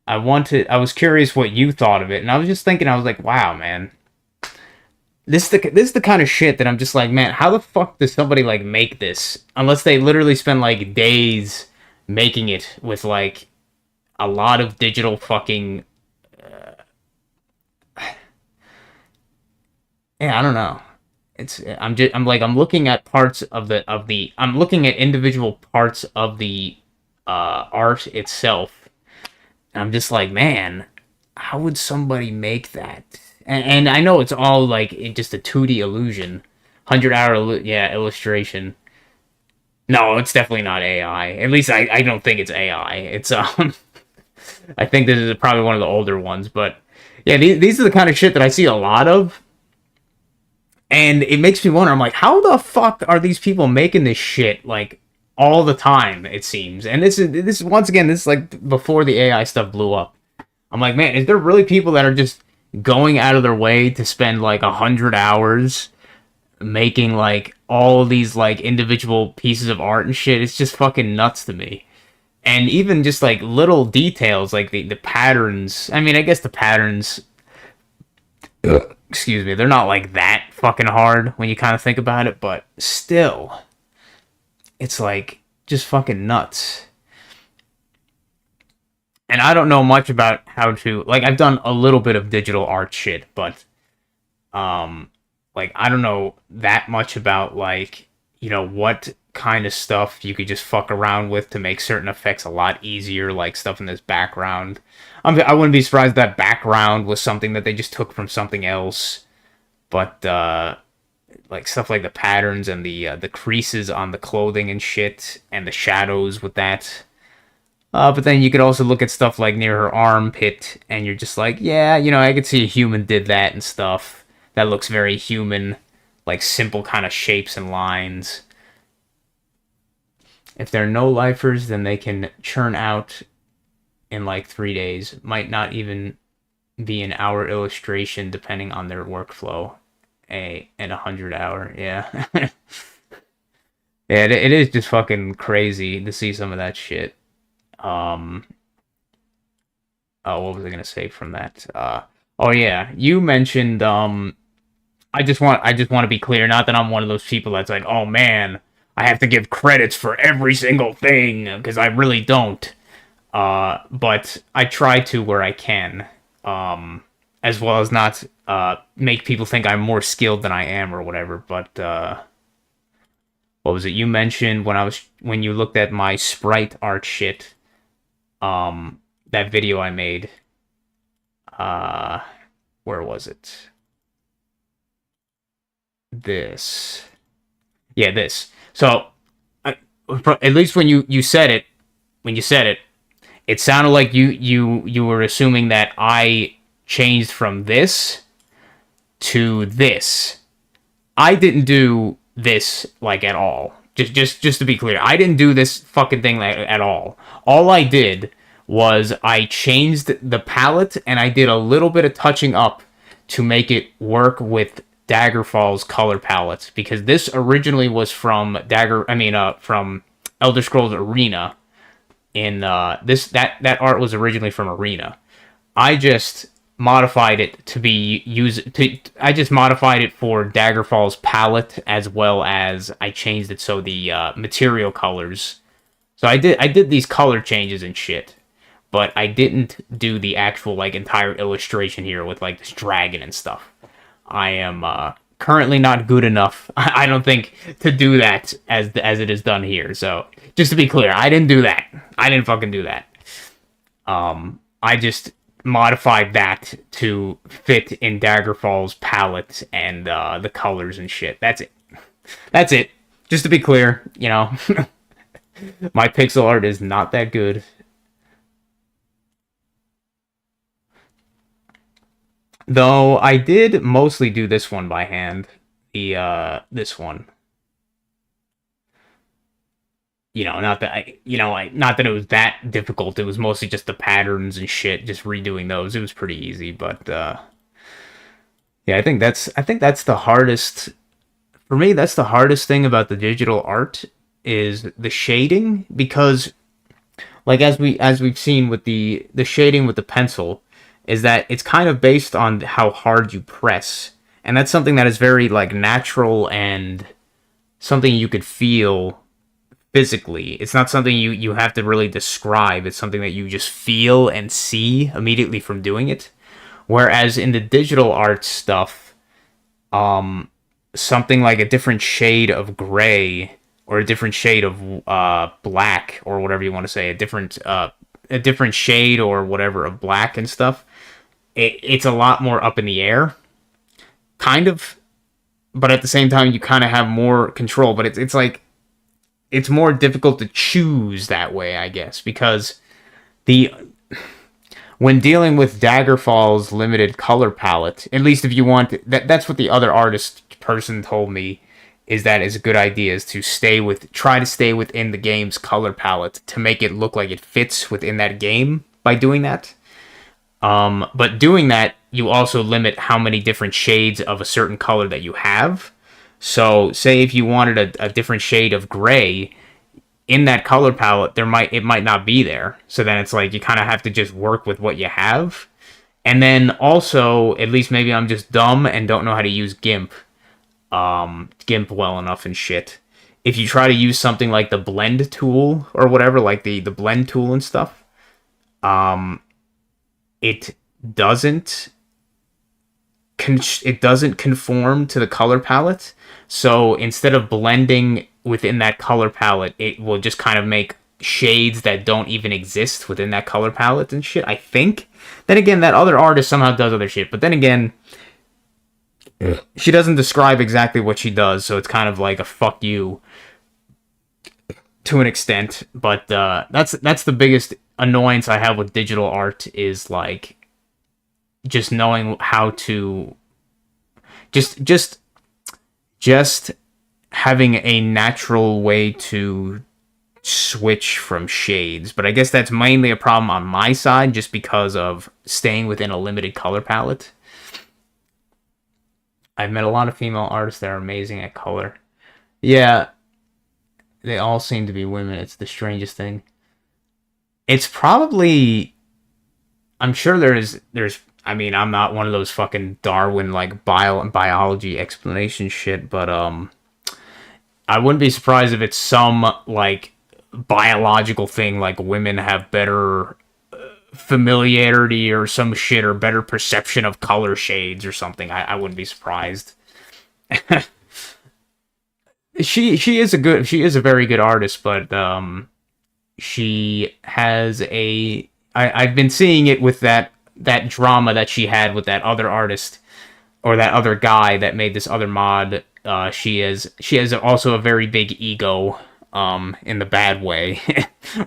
was curious what you thought of it, and I was just thinking, I was like, wow, man. This is the kind of shit that I'm just like, man, how the fuck does somebody like make this? Unless they literally spend like days making it with like a lot of digital fucking yeah, I don't know. I'm looking at parts of the I'm looking at individual parts of the art itself, and I'm just like, man, how would somebody make that? And I know it's all like just a 2D illusion, 100-hour yeah illustration. No, it's definitely not AI. At least I don't think it's AI. It's I think this is probably one of the older ones, but yeah, these are the kind of shit that I see a lot of, and it makes me wonder. I'm like, how the fuck are these people making this shit like all the time? It seems, and this is once again, this is like before the AI stuff blew up. I'm like, man, is there really people that are just going out of their way to spend like 100 hours making like all of these like individual pieces of art and shit? It's just fucking nuts to me. And even just like little details like the patterns. I mean, I guess the patterns, excuse me, they're not like that fucking hard when you kind of think about it, but still, it's like just fucking nuts. And I don't know much about how to, like, I've done a little bit of digital art shit, but like, I don't know that much about like, what kind of stuff you could just fuck around with to make certain effects a lot easier, like stuff in this background. I wouldn't be surprised if that background was something that they just took from something else, but like stuff like the patterns and the creases on the clothing and shit, and the shadows with that. But then you could also look at stuff like near her armpit, and you're just like, yeah, I could see a human did that and stuff. That looks very human, like simple kind of shapes and lines. If they're no-lifers, then they can churn out in like 3 days. Might not even be an hour illustration, depending on their workflow. And 100-hour, yeah. Yeah, it is just fucking crazy to see some of that shit. Oh, what was I gonna say from that? Oh yeah, you mentioned. I just want to be clear. Not that I'm one of those people that's like, oh man, I have to give credits for every single thing, because I really don't. But I try to where I can. As well as not make people think I'm more skilled than I am or whatever. But what was it you mentioned when you looked at my sprite art shit, that video I made, uh where was it? This. Yeah, this. So at least when you said it, when you said it, it sounded like you were assuming that I changed from this to this. I didn't do this like at all. Just to be clear, I didn't do this fucking thing at all. All I did was I changed the palette and I did a little bit of touching up to make it work with Daggerfall's color palette, because this originally was from from Elder Scrolls Arena. In this that art was originally from Arena. I just modified it to be used to. I just modified it for Daggerfall's palette, as well as I changed it so the material colors. So I did these color changes and shit, but I didn't do the actual like entire illustration here with like this dragon and stuff. I am currently not good enough, I don't think, to do that as it is done here. So just to be clear, I didn't do that. I didn't fucking do that. I just modified that to fit in Daggerfall's palette and the colors and shit. That's it. That's it. Just to be clear, you know, my pixel art is not that good. Though I did mostly do this one by hand. This one. Not that not that it was that difficult. It was mostly just the patterns and shit, just redoing those. It was pretty easy, but yeah, I think that's the hardest for me. That's the hardest thing about the digital art is the shading, because like as we've seen with the shading with the pencil, is that it's kind of based on how hard you press. And that's something that is very like natural and something you could feel physically. It's not something you have to really describe. It's something that you just feel and see immediately from doing it. Whereas in the digital art stuff, something like a different shade of gray or a different shade of black, or whatever you want to say, a different shade or whatever of black and stuff, it's a lot more up in the air, kind of. But at the same time, you kind of have more control. But it's like it's more difficult to choose that way, I guess, because the when dealing with Daggerfall's limited color palette, at least if you want that's what the other artist person told me, is that is a good idea, is to try to stay within the game's color palette to make it look like it fits within that game by doing that. But doing that, you also limit how many different shades of a certain color that you have. So, say if you wanted a different shade of gray in that color palette, it might not be there. So then it's like you kind of have to just work with what you have. And then also, at least maybe I'm just dumb and don't know how to use GIMP well enough and shit. If you try to use something like the blend tool or whatever, like the blend tool and stuff, it doesn't conform to the color palette. So instead of blending within that color palette, it will just kind of make shades that don't even exist within that color palette and shit, I think. Then again, that other artist somehow does other shit, but then again, she doesn't describe exactly what she does, so it's kind of like a fuck you to an extent. But that's the biggest annoyance I have with digital art, is like just knowing how to just having a natural way to switch from shades. But I guess that's mainly a problem on my side, just because of staying within a limited color palette. I've met a lot of female artists that are amazing at color. Yeah, they all seem to be women. It's the strangest thing. It's probably, I'm sure there's I mean, I'm not one of those fucking Darwin like biology explanation shit, but I wouldn't be surprised if it's some like biological thing, like women have better familiarity or some shit, or better perception of color shades or something. I wouldn't be surprised. She is a very good artist, but she has I've been seeing it with that drama that she had with that other artist or that other guy that made this other mod. She has also a very big ego, in the bad way,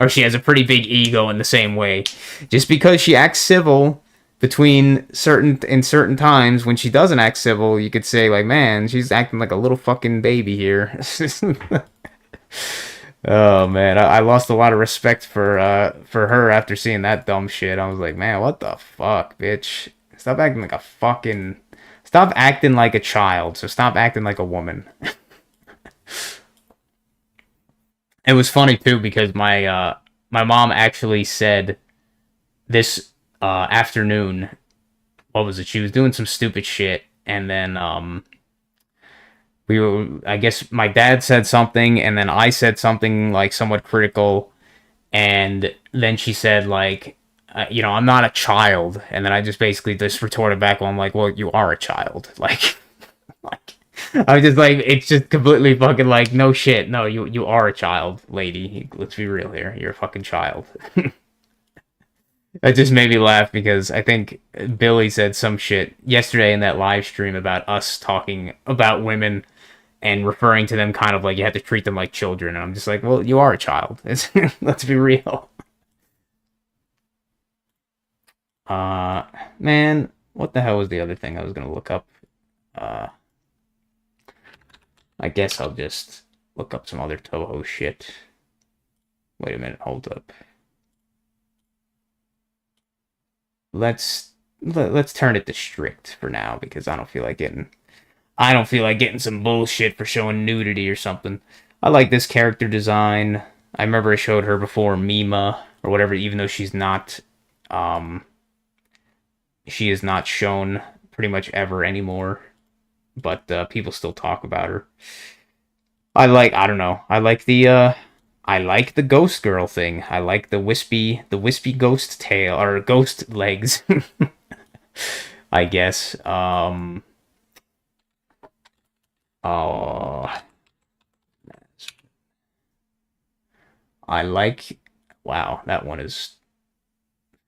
or she has a pretty big ego in the same way. Just because she acts civil certain times, when she doesn't act civil, you could say like, man, she's acting like a little fucking baby here. Oh man, I lost a lot of respect for her after seeing that dumb shit. I was like, man, what the fuck, bitch? Stop acting like a fucking Stop acting like a child. So stop acting like a woman. It was funny too because my mom actually said this afternoon, what was it? She was doing some stupid shit, and then we were, I guess my dad said something, and then I said something like somewhat critical, and then she said like, I'm not a child, and then I just basically just retorted back, well, I'm like, well, you are a child, like, like I was just like, it's just completely fucking like, no shit, no, you are a child, lady. Let's be real here, you're a fucking child. That just made me laugh because I think Billy said some shit yesterday in that live stream about us talking about women and referring to them kind of like you have to treat them like children. And I'm just like, well, you are a child. Let's be real. Uh, Man, what the hell was the other thing I was gonna look up? Uh, I guess I'll just look up some other Toho shit. Wait a minute, hold up. Let's turn it to strict for now because I don't feel like getting some bullshit for showing nudity or something. I like this character design. I remember I showed her before Mima or whatever, even though um she is not shown pretty much ever anymore. But people still talk about her. I don't know. I like the ghost girl thing. I like the wispy ghost tail or ghost legs. I guess. Oh, I like. Wow, that one is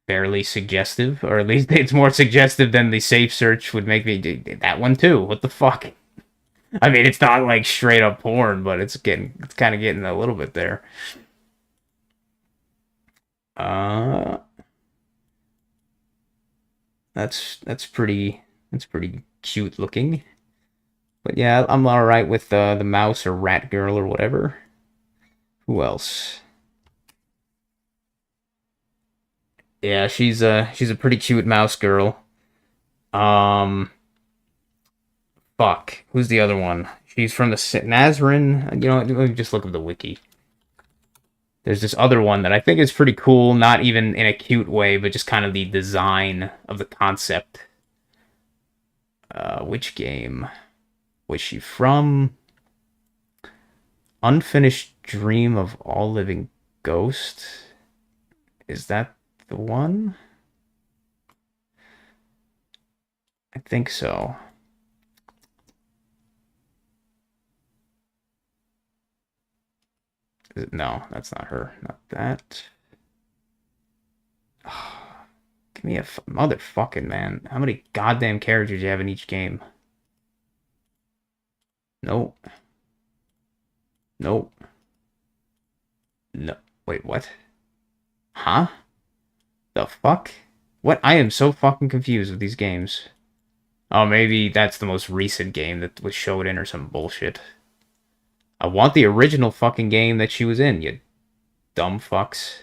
fairly suggestive, or at least it's more suggestive than the safe search would make me do. That one too. What the fuck? I mean, it's not like straight up porn, but it's kind of getting a little bit there. Uh, that's pretty cute looking. But yeah, I'm all right with the mouse or rat girl or whatever. Who else? Yeah, she's a pretty cute mouse girl. Um, Fuck. Who's the other one? She's from the Nazarene. Let me just look up the wiki. There's this other one that I think is pretty cool, not even in a cute way, but just kind of the design of the concept. Which game was she from? Unfinished Dream of All Living Ghost? Is that the one? I think so. No, that's not her. Not that. Give me a motherfucking man. How many goddamn characters do you have in each game? Nope. Nope. No. Wait, what? Huh? The fuck? What? I am so fucking confused with these games. Oh, maybe that's the most recent game that was showed in or some bullshit. I want the original fucking game that she was in, you dumb fucks.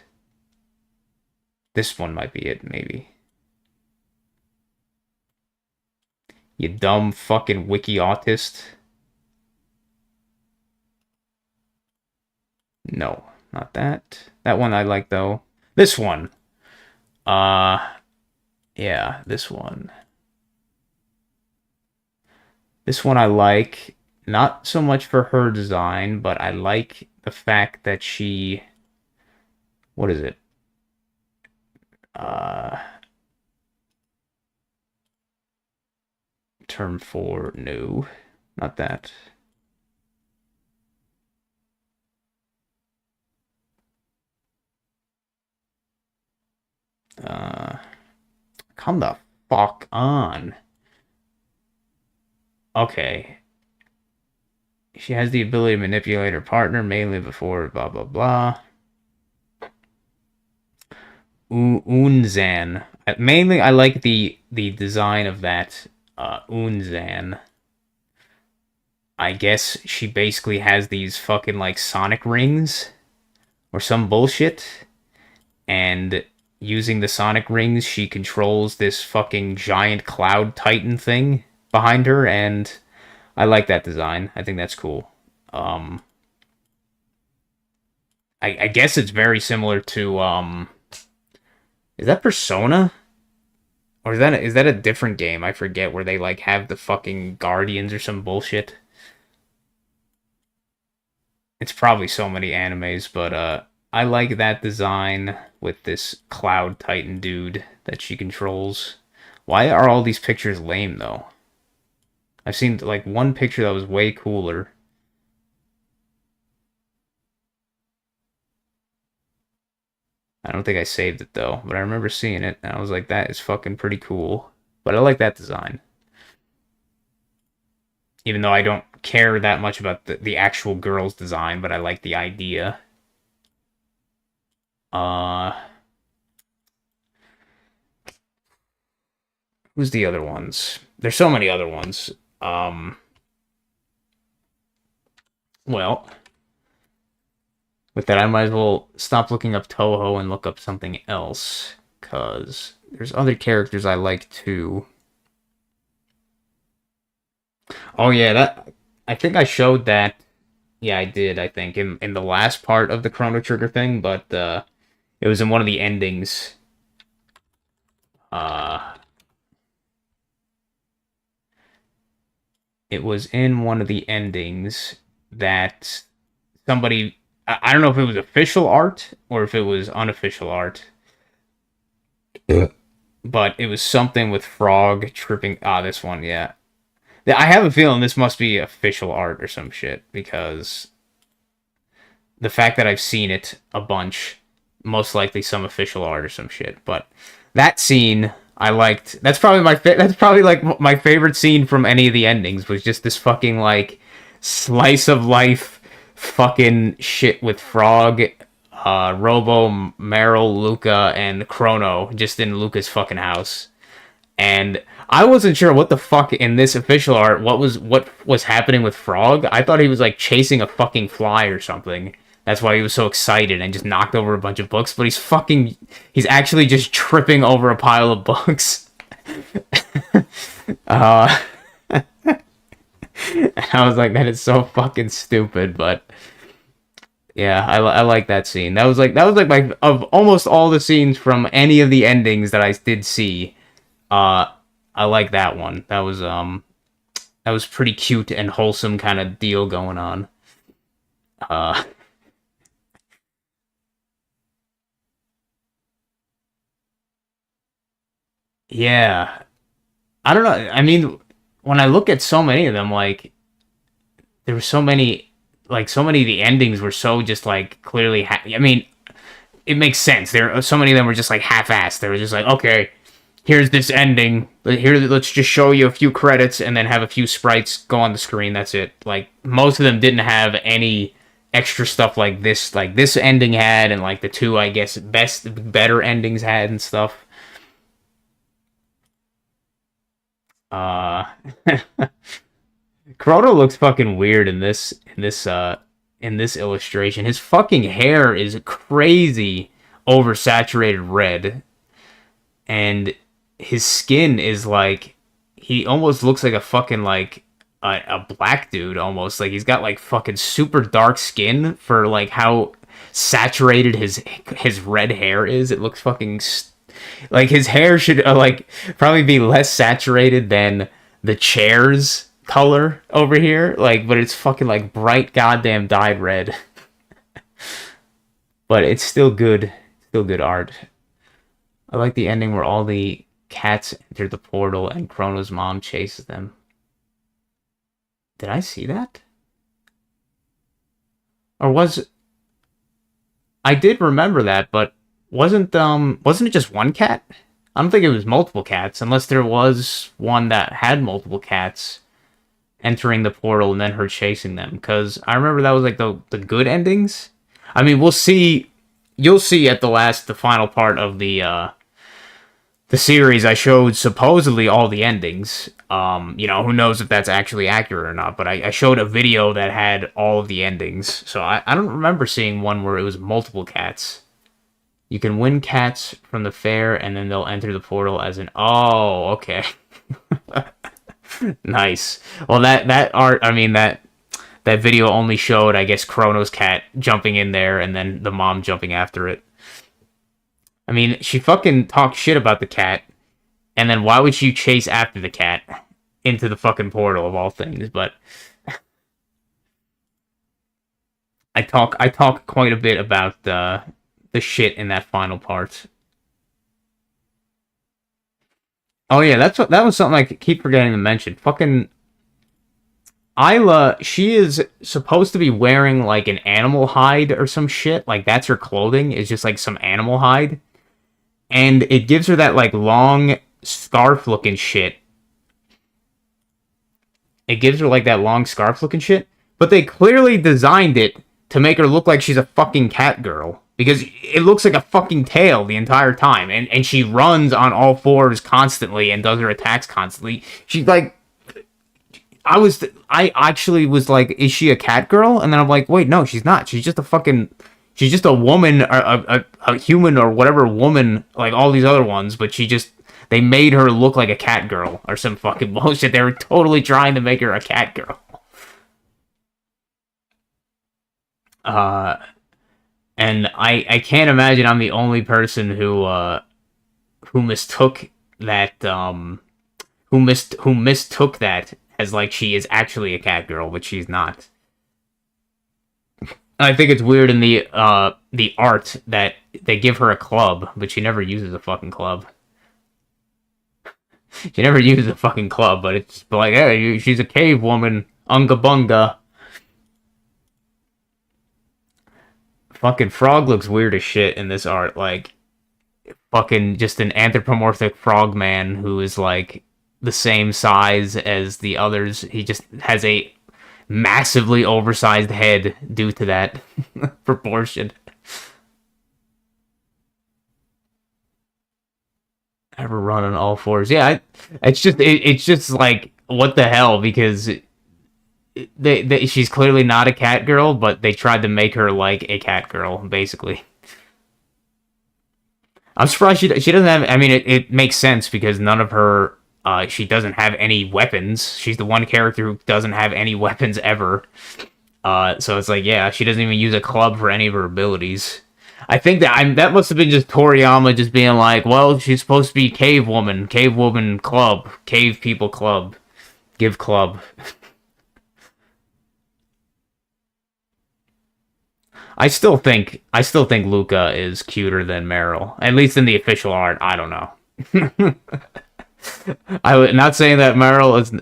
This one might be it, maybe. You dumb fucking wiki autist. No, not that. That one I like though. This one. Uh yeah, this one. This one I like. Not so much for her design, but I like the fact that she, what is it? Uh Term 4, no. Not that. Uh, come the fuck on. Okay. She has the ability to manipulate her partner, mainly before blah blah blah. Unzan. Mainly, I like the design of that Unzan. I guess she basically has these fucking like sonic rings or some bullshit, and using the sonic rings, she controls this fucking giant cloud titan thing behind her, and I like that design. I think that's cool. Um, I guess it's very similar to is that Persona? Or is that a different game? I forget where they like have the fucking guardians or some bullshit. It's probably so many animes, but I like that design with this Cloud Titan dude that she controls. Why are all these pictures lame though? I've seen like one picture that was way cooler. I don't think I saved it though, but I remember seeing it and I was like, that is fucking pretty cool. But I like that design. Even though I don't care that much about the actual girl's design, but I like the idea. Uh, who's the other ones? There's so many other ones. Well, with that, I might as well stop looking up Toho and look up something else, because there's other characters I like too. Oh yeah, that I think I showed that. Yeah, I did. I think in the last part of the Chrono Trigger thing, but it was in one of the endings. Uh, it was in one of the endings that somebody. I don't know if it was official art or if it was unofficial art. Yeah. But it was something with Frog tripping. Ah, this one, yeah. I have a feeling this must be official art or some shit because the fact that I've seen it a bunch, most likely some official art or some shit. But that scene I liked. That's probably like my favorite scene from any of the endings was just this fucking like slice of life fucking shit with Frog, Robo, Meryl, Luca, and Chrono just in Luca's fucking house. And I wasn't sure what the fuck in this official art what was happening with Frog. I thought he was like chasing a fucking fly or something. That's why he was so excited and just knocked over a bunch of books. But he's actually just tripping over a pile of books. uh, and I was like, that is so fucking stupid. But yeah, I like that scene. That was like my of almost all the scenes from any of the endings that I did see. Uh, I like that one. That was pretty cute and wholesome kind of deal going on. Uh, yeah, I don't know. I mean, when I look at so many of them, like there were so many, like so many of the endings were so just like clearly. I mean, it makes sense. There, so many of them were just like half-assed. They were just like, okay, here's this ending. Here, let's just show you a few credits and then have a few sprites go on the screen. That's it. Like most of them didn't have any extra stuff like this. Like this ending had, and like the two, I guess, better endings had and stuff. Uh, Crota looks fucking weird in this illustration. His fucking hair is crazy oversaturated red, and his skin is like he almost looks like a fucking like a black dude almost. Like he's got like fucking super dark skin for like how saturated his red hair is. It looks fucking like his hair should like probably be less saturated than the chair's color over here. Like, but it's fucking like bright goddamn dyed red. But it's still good art. I like the ending where all the cats enter the portal and Chrono's mom chases them. Did I see that? Or was I did remember that, but wasn't it just one cat? I don't think it was multiple cats, unless there was one that had multiple cats entering the portal and then her chasing them. Because I remember that was like the good endings. I mean, we'll see. You'll see at the final part of the series. I showed supposedly all the endings. Who knows if that's actually accurate or not? But I showed a video that had all of the endings. So I don't remember seeing one where it was multiple cats. You can win cats from the fair, and then they'll enter the portal as an... Oh, okay. Nice. Well, that art, I mean, that video only showed, I guess, Chrono's cat jumping in there, and then the mom jumping after it. I mean, she fucking talked shit about the cat, and then why would you chase after the cat into the fucking portal, of all things? But I talk quite a bit about the shit in that final part. Oh yeah, that was something I keep forgetting to mention. Fucking Isla, she is supposed to be wearing like an animal hide or some shit. Like that's her clothing, is just like some animal hide. And it gives her that like long scarf looking shit. It gives her like that long scarf looking shit. But they clearly designed it to make her look like she's a fucking cat girl. Because it looks like a fucking tail the entire time. And she runs on all fours constantly and does her attacks constantly. She's like... I actually was like, is she a cat girl? And then I'm like, wait, no, she's not. She's just a fucking... She's just a woman, a human or whatever woman, like all these other ones. But she just... They made her look like a cat girl or some fucking bullshit. They were totally trying to make her a cat girl. And I can't imagine I'm the only person who mistook that who mistook that as like she is actually a cat girl, but she's not. I think it's weird in the art that they give her a club, but she never uses a fucking club. She never uses a fucking club, but it's like, hey, she's a cave woman, unga bunga. Fucking Frog looks weird as shit in this art. Like, fucking just an anthropomorphic frog man who is like the same size as the others. He just has a massively oversized head due to that proportion. Ever run on all fours? Yeah, it's just like, what the hell? Because she's clearly not a cat girl, but they tried to make her like a cat girl, basically. I'm surprised she doesn't have... I mean, it makes sense because none of her... she doesn't have any weapons. She's the one character who doesn't have any weapons ever. So it's like, yeah, she doesn't even use a club for any of her abilities. I think that must have been just Toriyama just being like, well, she's supposed to be cave woman club, cave people club, give club. I still think Luca is cuter than Meryl, at least in the official art. I don't know. I'm not saying that Marl. I'm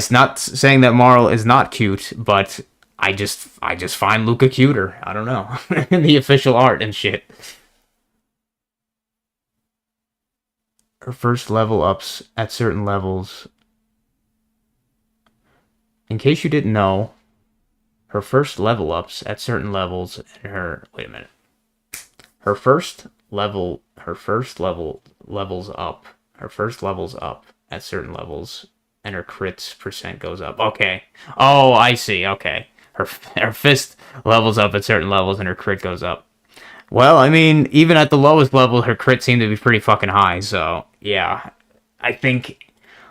not saying that Marl is not cute, but I just find Luca cuter. I don't know. In the official art and shit. Her first level ups at certain levels. In case you didn't know, her first level ups at certain levels and her... Wait a minute. Her first levels up. Her first levels up at certain levels, and her crits percent goes up. Okay. Oh, I see. Okay. Her fist levels up at certain levels, and her crit goes up. Well, I mean, even at the lowest level, her crits seem to be pretty fucking high. So yeah, I think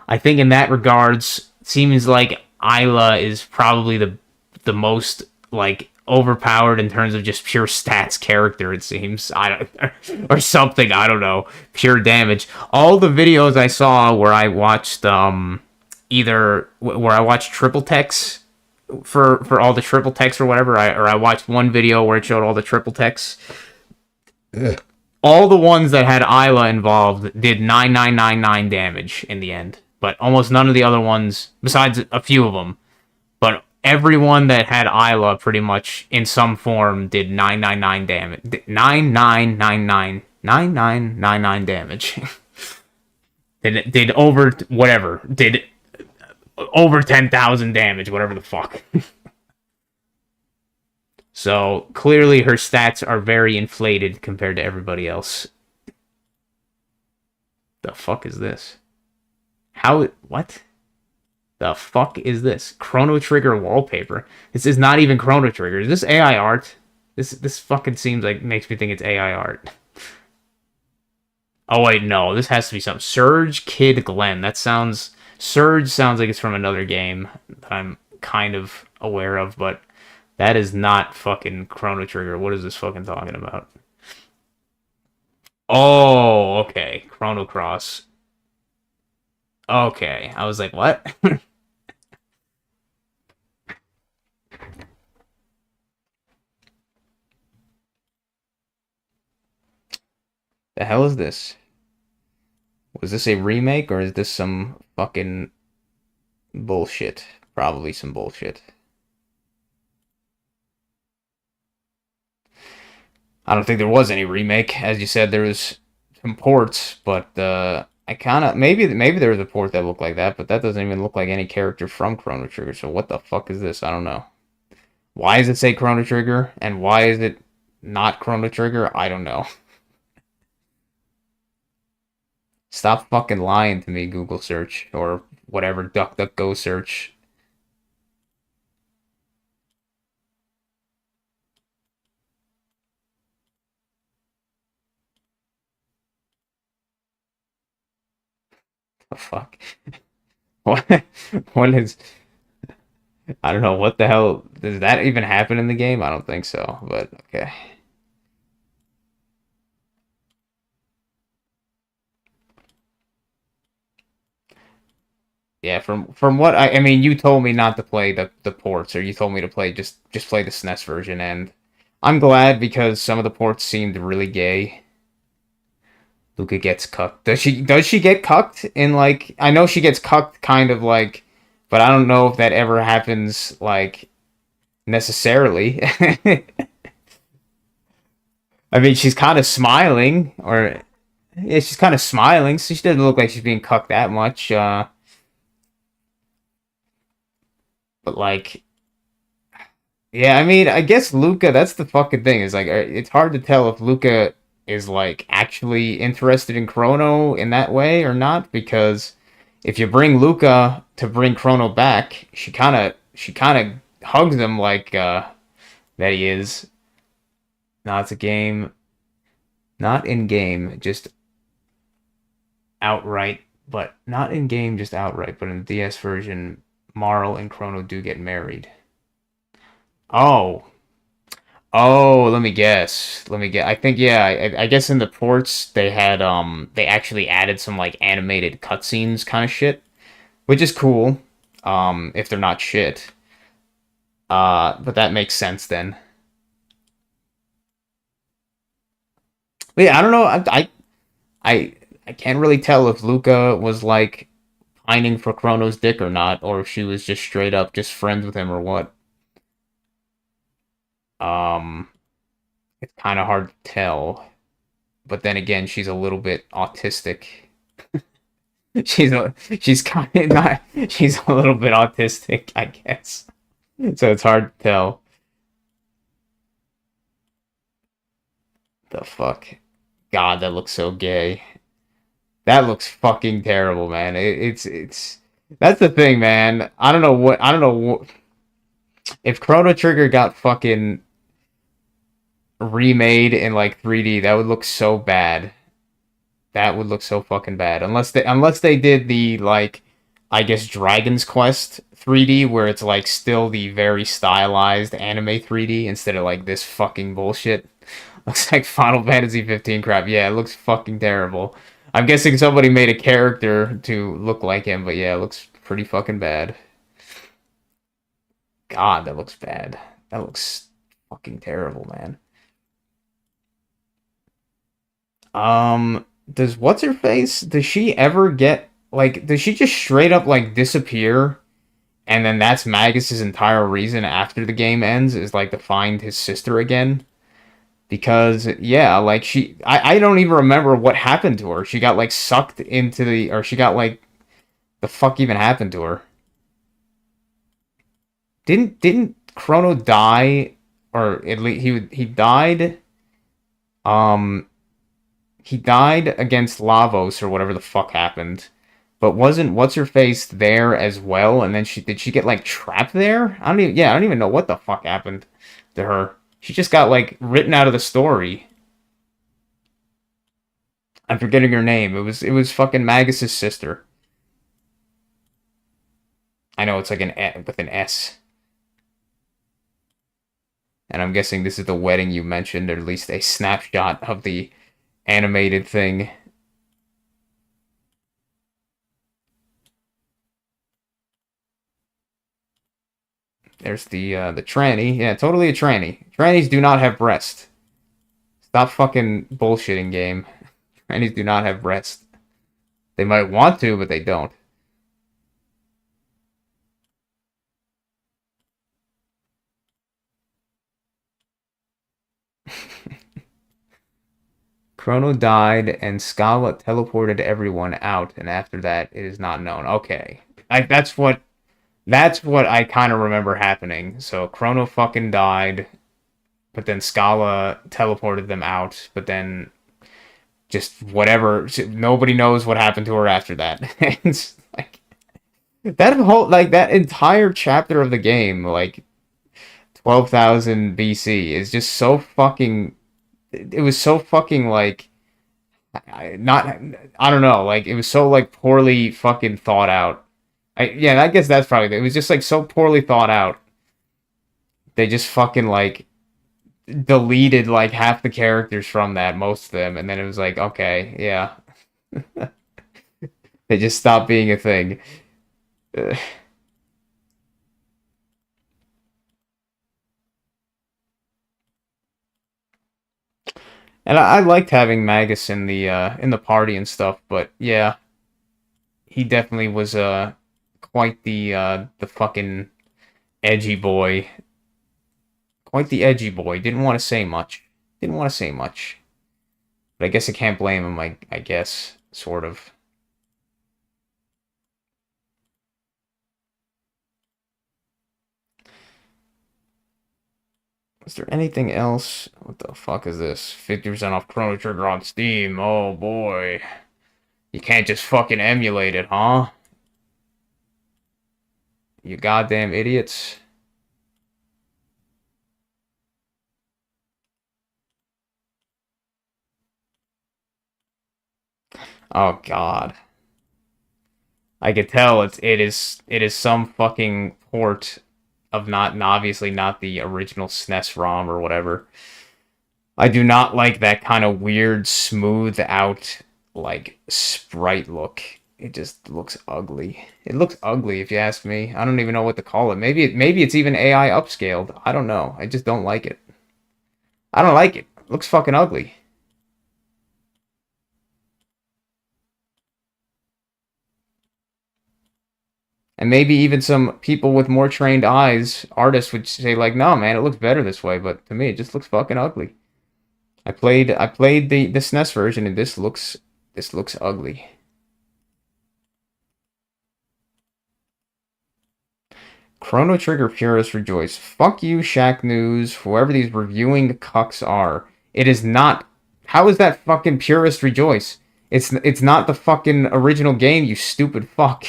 in that regards, seems like Isla is probably the most like overpowered in terms of just pure stats character, it seems. Or something, I don't know. Pure damage. All the videos I saw where I watched either where I watched triple techs for all the triple techs or whatever, or I watched one video where it showed all the triple techs. Ugh. All the ones that had Isla involved did 9999 damage in the end, but almost none of the other ones, besides a few of them, but everyone that had Isla pretty much in some form did 999 damage. 9999 damage. did over whatever. Did over 10,000 damage, whatever the fuck. So clearly her stats are very inflated compared to everybody else. The fuck is this? How? What? The fuck is this? Chrono Trigger wallpaper. This is not even Chrono Trigger. Is this AI art? This fucking seems like makes me think it's AI art. Oh wait, no. This has to be something. Surge Kid Glenn. That sounds. Surge sounds like it's from another game that I'm kind of aware of, but that is not fucking Chrono Trigger. What is this fucking talking about? Oh, okay. Chrono Cross. Okay. I was like, what? The hell is this? Was this a remake or is this some fucking bullshit? Probably some bullshit. I don't think there was any remake. As you said, there was some ports, but I kind of maybe there was a port that looked like that, but that doesn't even look like any character from Chrono Trigger. So what the fuck is this? I don't know. Why does it say Chrono Trigger and why is it not Chrono Trigger? I don't know. Stop fucking lying to me, Google search or whatever DuckDuckGo search. The fuck? What? What is? I don't know what the hell does that even happen in the game? I don't think so, but okay. Yeah, from what I mean, you told me not to play the ports, or you told me to play just play the SNES version, and I'm glad because some of the ports seemed really gay. Luca gets cucked. Does she get cucked in like I know she gets cucked kind of like, but I don't know if that ever happens like necessarily. I mean, she's kind of smiling, or yeah, she's kind of smiling, so she doesn't look like she's being cucked that much. But like, yeah, I mean, I guess Luca. That's the fucking thing. Is like, it's hard to tell if Luca is like actually interested in Chrono in that way or not, because if you bring Luca to bring Chrono back, she kind of hugs him like that he is. No, it's a game, not in game, just outright, but not in game, just outright. But in the DS version, Marl and Chrono do get married. Oh, oh, let me guess. Let me get. I think yeah. I guess in the ports they had they actually added some like animated cutscenes kind of shit, which is cool. If they're not shit. But that makes sense then. But yeah, I don't know. I I can't really tell if Luca was like pining for Chrono's dick or not, or if she was just straight up just friends with him or what. Um, it's kind of hard to tell. But then again, she's a little bit autistic. She's kind of not. She's a little bit autistic, I guess. So it's hard to tell. The fuck, God, that looks so gay. That looks fucking terrible, man. It's that's the thing, man. I don't know what if Chrono Trigger got fucking remade in like 3D. That would look so bad. That would look so fucking bad. Unless they did the like I guess Dragon's Quest 3D where it's like still the very stylized anime 3D instead of like this fucking bullshit. Looks like Final Fantasy 15 crap. Yeah, it looks fucking terrible. I'm guessing somebody made a character to look like him, but yeah, it looks pretty fucking bad. God, that looks bad. That looks fucking terrible, man. Does what's her face? Does she ever get like? Does she just straight up like disappear And then that's Magus's entire reason after the game ends is like to find his sister again. Because yeah, like I don't even remember what happened to her. She got like sucked into the, or she got like, the fuck even happened to her? Didn't Chrono die, or at least he died? Um, he died against Lavos or whatever the fuck happened. But wasn't what's her face there as well? And then she get like trapped there? I don't even know what the fuck happened to her. She just got like written out of the story. I'm forgetting her name. It was fucking Magus's sister. I know it's like with an S. And I'm guessing this is the wedding you mentioned, or at least a snapshot of the animated thing. There's the tranny. Yeah, totally a tranny. Trannies do not have breast. Stop fucking bullshitting, game. Trannies do not have breast. They might want to, but they don't. Chrono died, and Scala teleported everyone out, and after that, it is not known. Okay, that's what I kind of remember happening. So Chrono fucking died, but then Scala teleported them out, but then just whatever. Nobody knows what happened to her after that. It's like that entire chapter of the game, like 12,000 BC, is just so fucking. It was so fucking like not. I don't know. Like it was so like poorly fucking thought out. Yeah, I guess that's probably it. It was just like so poorly thought out. They just fucking like deleted like half the characters from that, most of them, and then it was like, okay, yeah, they just stopped being a thing. Ugh. And I liked having Magus in the party and stuff, but yeah, he definitely was quite the fucking edgy boy, quite the edgy boy. Didn't want to say much. Didn't want to say much, but I guess I can't blame him. I guess sort of. Is there anything else? What the fuck is this? 50% off Chrono Trigger on Steam. Oh boy. You can't just fucking emulate it, huh? You goddamn idiots. Oh god. I could tell it is some fucking port of not, and obviously not the original SNES ROM or whatever. I do not like that kind of weird, smooth out, like, sprite look. It just looks ugly. It looks ugly, if you ask me. I don't even know what to call it. Maybe it's even AI upscaled. I don't know. I just don't like it. I don't like it. It looks fucking ugly. And maybe even some people with more trained eyes, artists would say like, "No, man, it looks better this way." But to me, it just looks fucking ugly. I played the SNES version, and this looks ugly. Chrono Trigger purists rejoice. Fuck you, Shack News, whoever these reviewing cucks are. It is not. How is that fucking purist rejoice? It's not the fucking original game, you stupid fuck.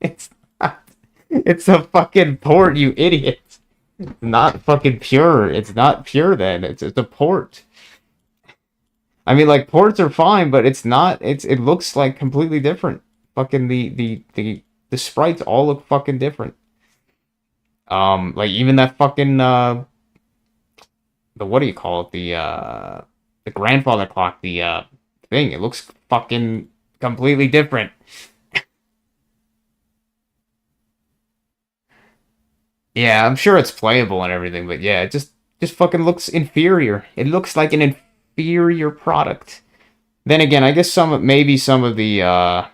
It's not. It's a fucking port, you idiot. It's not fucking pure. It's not pure then. It's a port. I mean, like ports are fine, but it's not. It looks like completely different. Fucking the sprites all look fucking different. Like even that fucking the what do you call it? The grandfather clock, the thing. It looks fucking completely different. Yeah, I'm sure it's playable and everything, but yeah, it just fucking looks inferior. It looks like an inferior product. Then again, I guess maybe some of the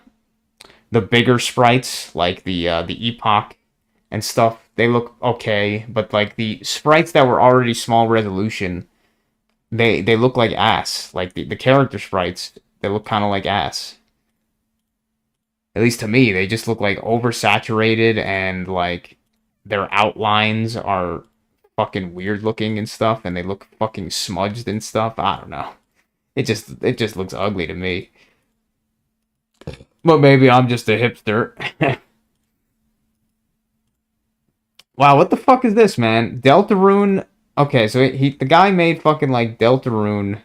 the bigger sprites, like the Epoch and stuff, they look okay, but like the sprites that were already small resolution, they look like ass. Like the character sprites, they look kind of like ass. At least to me, they just look like oversaturated and like their outlines are fucking weird looking and stuff, and they look fucking smudged and stuff. I don't know. It just looks ugly to me. But maybe I'm just a hipster. Wow, what the fuck is this, man? Deltarune. Okay, so the guy made fucking like Deltarune.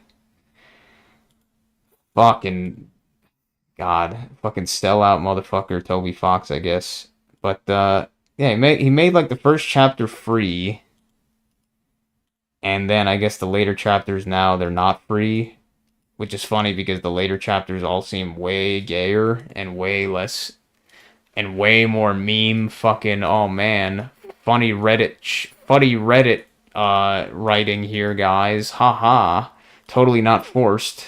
Fucking God, fucking sell out motherfucker Toby Fox, I guess. But yeah, he made like the first chapter free, and then I guess the later chapters now they're not free, which is funny because the later chapters all seem way gayer and way less and way more meme fucking oh man, funny Reddit writing here, guys. Haha. Totally not forced.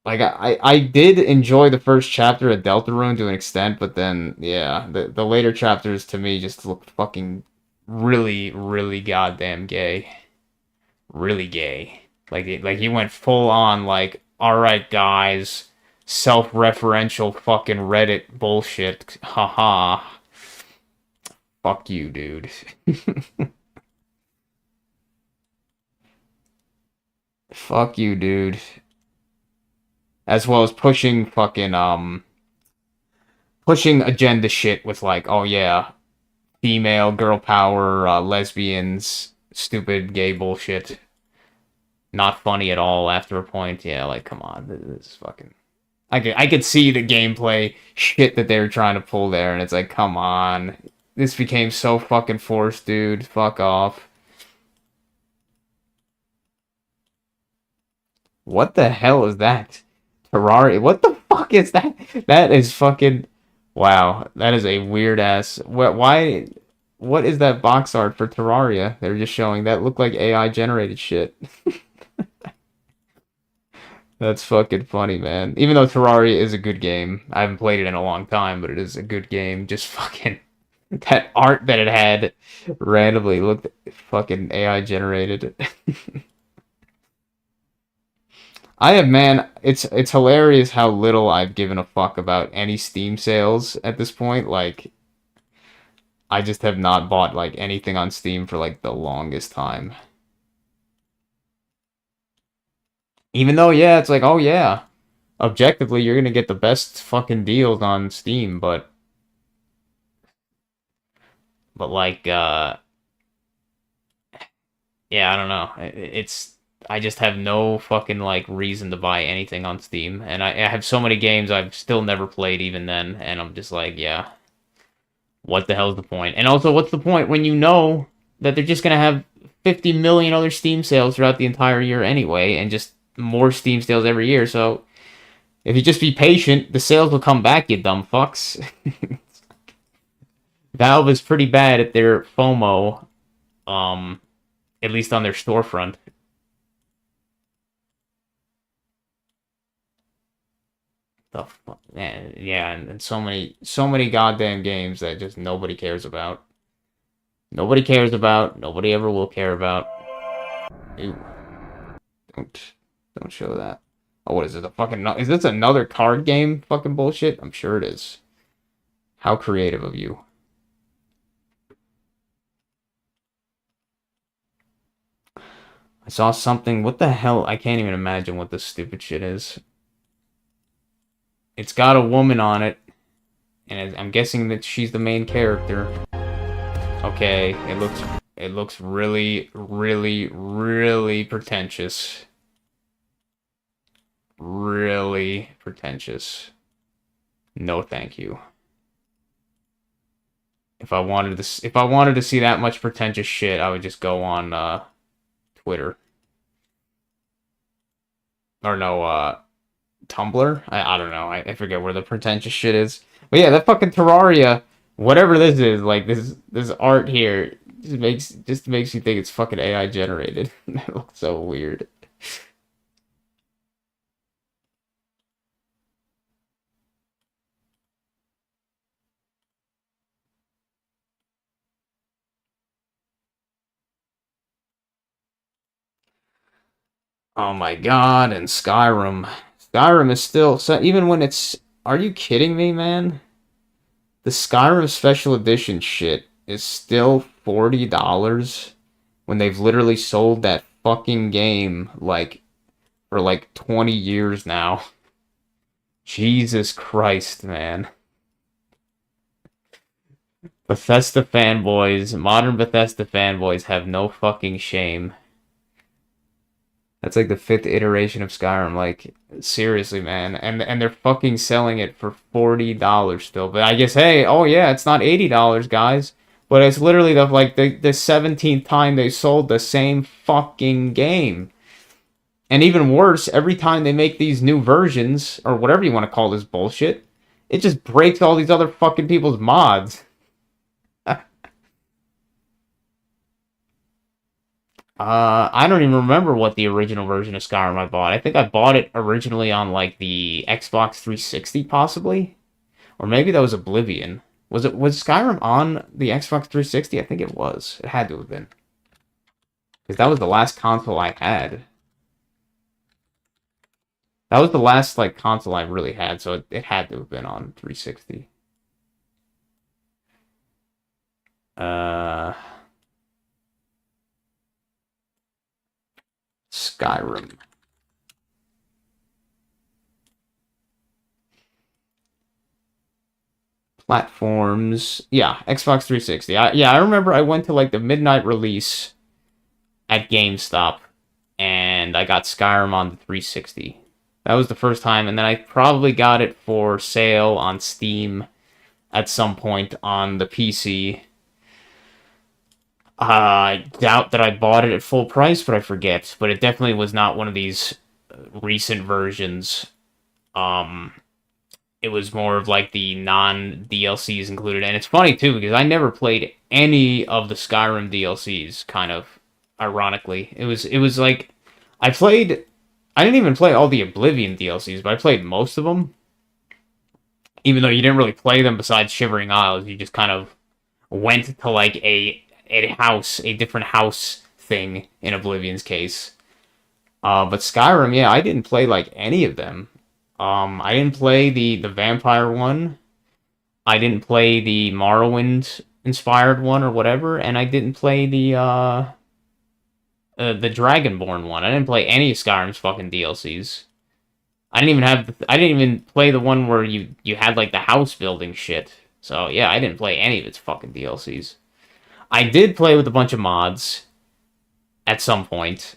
Like I did enjoy the first chapter of Deltarune to an extent, but then yeah, the later chapters to me just look fucking really, really goddamn gay. Really gay. Like he went full on like, all right, guys, self-referential fucking Reddit bullshit. Haha. Fuck you, dude. Fuck you, dude. As well as pushing agenda shit with like, oh yeah, female girl power, lesbians, stupid gay bullshit. Not funny at all after a point. Yeah, like come on, this is fucking. I could see the gameplay shit that they were trying to pull there, and it's like, come on, this became so fucking forced, dude. Fuck off. What the hell is that? Terraria? What the fuck is that? That is fucking. Wow, that is a weird ass. Why? What is that box art for Terraria? They're just showing that look like AI generated shit. That's fucking funny, man. Even though Terraria is a good game, I haven't played it in a long time, but it is a good game. Just fucking that art that it had randomly looked fucking AI generated. I have man, it's hilarious how little I've given a fuck about any Steam sales at this point. Like I just have not bought like anything on Steam for like the longest time. Even though yeah, it's like, oh yeah, objectively you're gonna get the best fucking deals on Steam, but like yeah, I don't know. It's I just have no fucking like reason to buy anything on Steam, and I have so many games I've still never played even then, and I'm just like, yeah, what the hell's the point? And also, what's the point when you know that they're just gonna have 50 million other Steam sales throughout the entire year anyway, and just more Steam sales every year? So if you just be patient, the sales will come back, you dumb fucks. Valve is pretty bad at their FOMO, um, at least on their storefront. The fuck, man, yeah, and so many goddamn games that just nobody cares about. Nobody cares about. Nobody ever will care about. Ew, don't don't show that. Oh, what is it? A fucking is this another card game? Fucking bullshit. I'm sure it is. How creative of you. I saw something. What the hell? I can't even imagine what this stupid shit is. It's got a woman on it, and I'm guessing that she's the main character. Okay, it looks really, really, really pretentious. Really pretentious. No, thank you. If I wanted to see that much pretentious shit, I would just go on Twitter. Or no, Tumblr? I don't know. I forget where the pretentious shit is. But yeah, that fucking Terraria, whatever this is, like this art here, just makes you think it's fucking AI generated. That looks so weird. Oh my god, and Skyrim. Skyrim is still so even when it's are you kidding me, man? The Skyrim special edition shit is still $40 when they've literally sold that fucking game like for like 20 years now. Jesus Christ, man. Bethesda fanboys, modern Bethesda fanboys have no fucking shame. That's like the fifth iteration of Skyrim. Like, seriously, man. And they're fucking selling it for $40 still. But I guess, hey, oh yeah, it's not $80, guys. But it's literally the 17th time they sold the same fucking game. And even worse, every time they make these new versions, or whatever you want to call this bullshit, it just breaks all these other fucking people's mods. I don't even remember what the original version of Skyrim I bought. I think I bought it originally on like the Xbox 360, possibly, or maybe that was Oblivion. Was Skyrim on the Xbox 360? I think it was. It had to have been because that was the last console I had. That was the last like console I really had, so it had to have been on 360. Uh, Skyrim. Platforms. Yeah, Xbox 360. I remember I went to like the midnight release at GameStop and I got Skyrim on the 360. That was the first time, and then I probably got it for sale on Steam at some point on the PC. I doubt that I bought it at full price, but I forget. But it definitely was not one of these recent versions. Um, it was more of like the non DLCs included, and it's funny too because I never played any of the Skyrim DLCs. Kind of ironically, it was like I played. I didn't even play all the Oblivion DLCs, but I played most of them. Even though you didn't really play them besides Shivering Isles, you just kind of went to like a different house thing in Oblivion's case. But Skyrim, yeah, I didn't play like any of them. I didn't play the vampire one. I didn't play the Morrowind inspired one or whatever, and I didn't play the Dragonborn one. I didn't play any of Skyrim's fucking DLCs. I didn't even play the one where you had like the house building shit. So yeah, I didn't play any of its fucking DLCs. I did play with a bunch of mods at some point,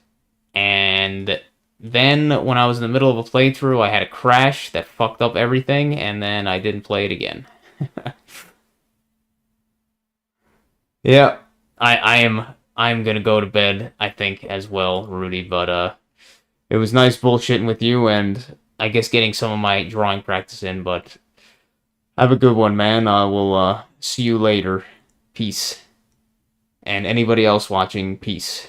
and then when I was in the middle of a playthrough, I had a crash that fucked up everything, and then I didn't play it again. Yeah, I'm gonna go to bed, I think, as well, Rudy, but it was nice bullshitting with you and I guess getting some of my drawing practice in, but have a good one, man. I will see you later. Peace. And anybody else watching, peace.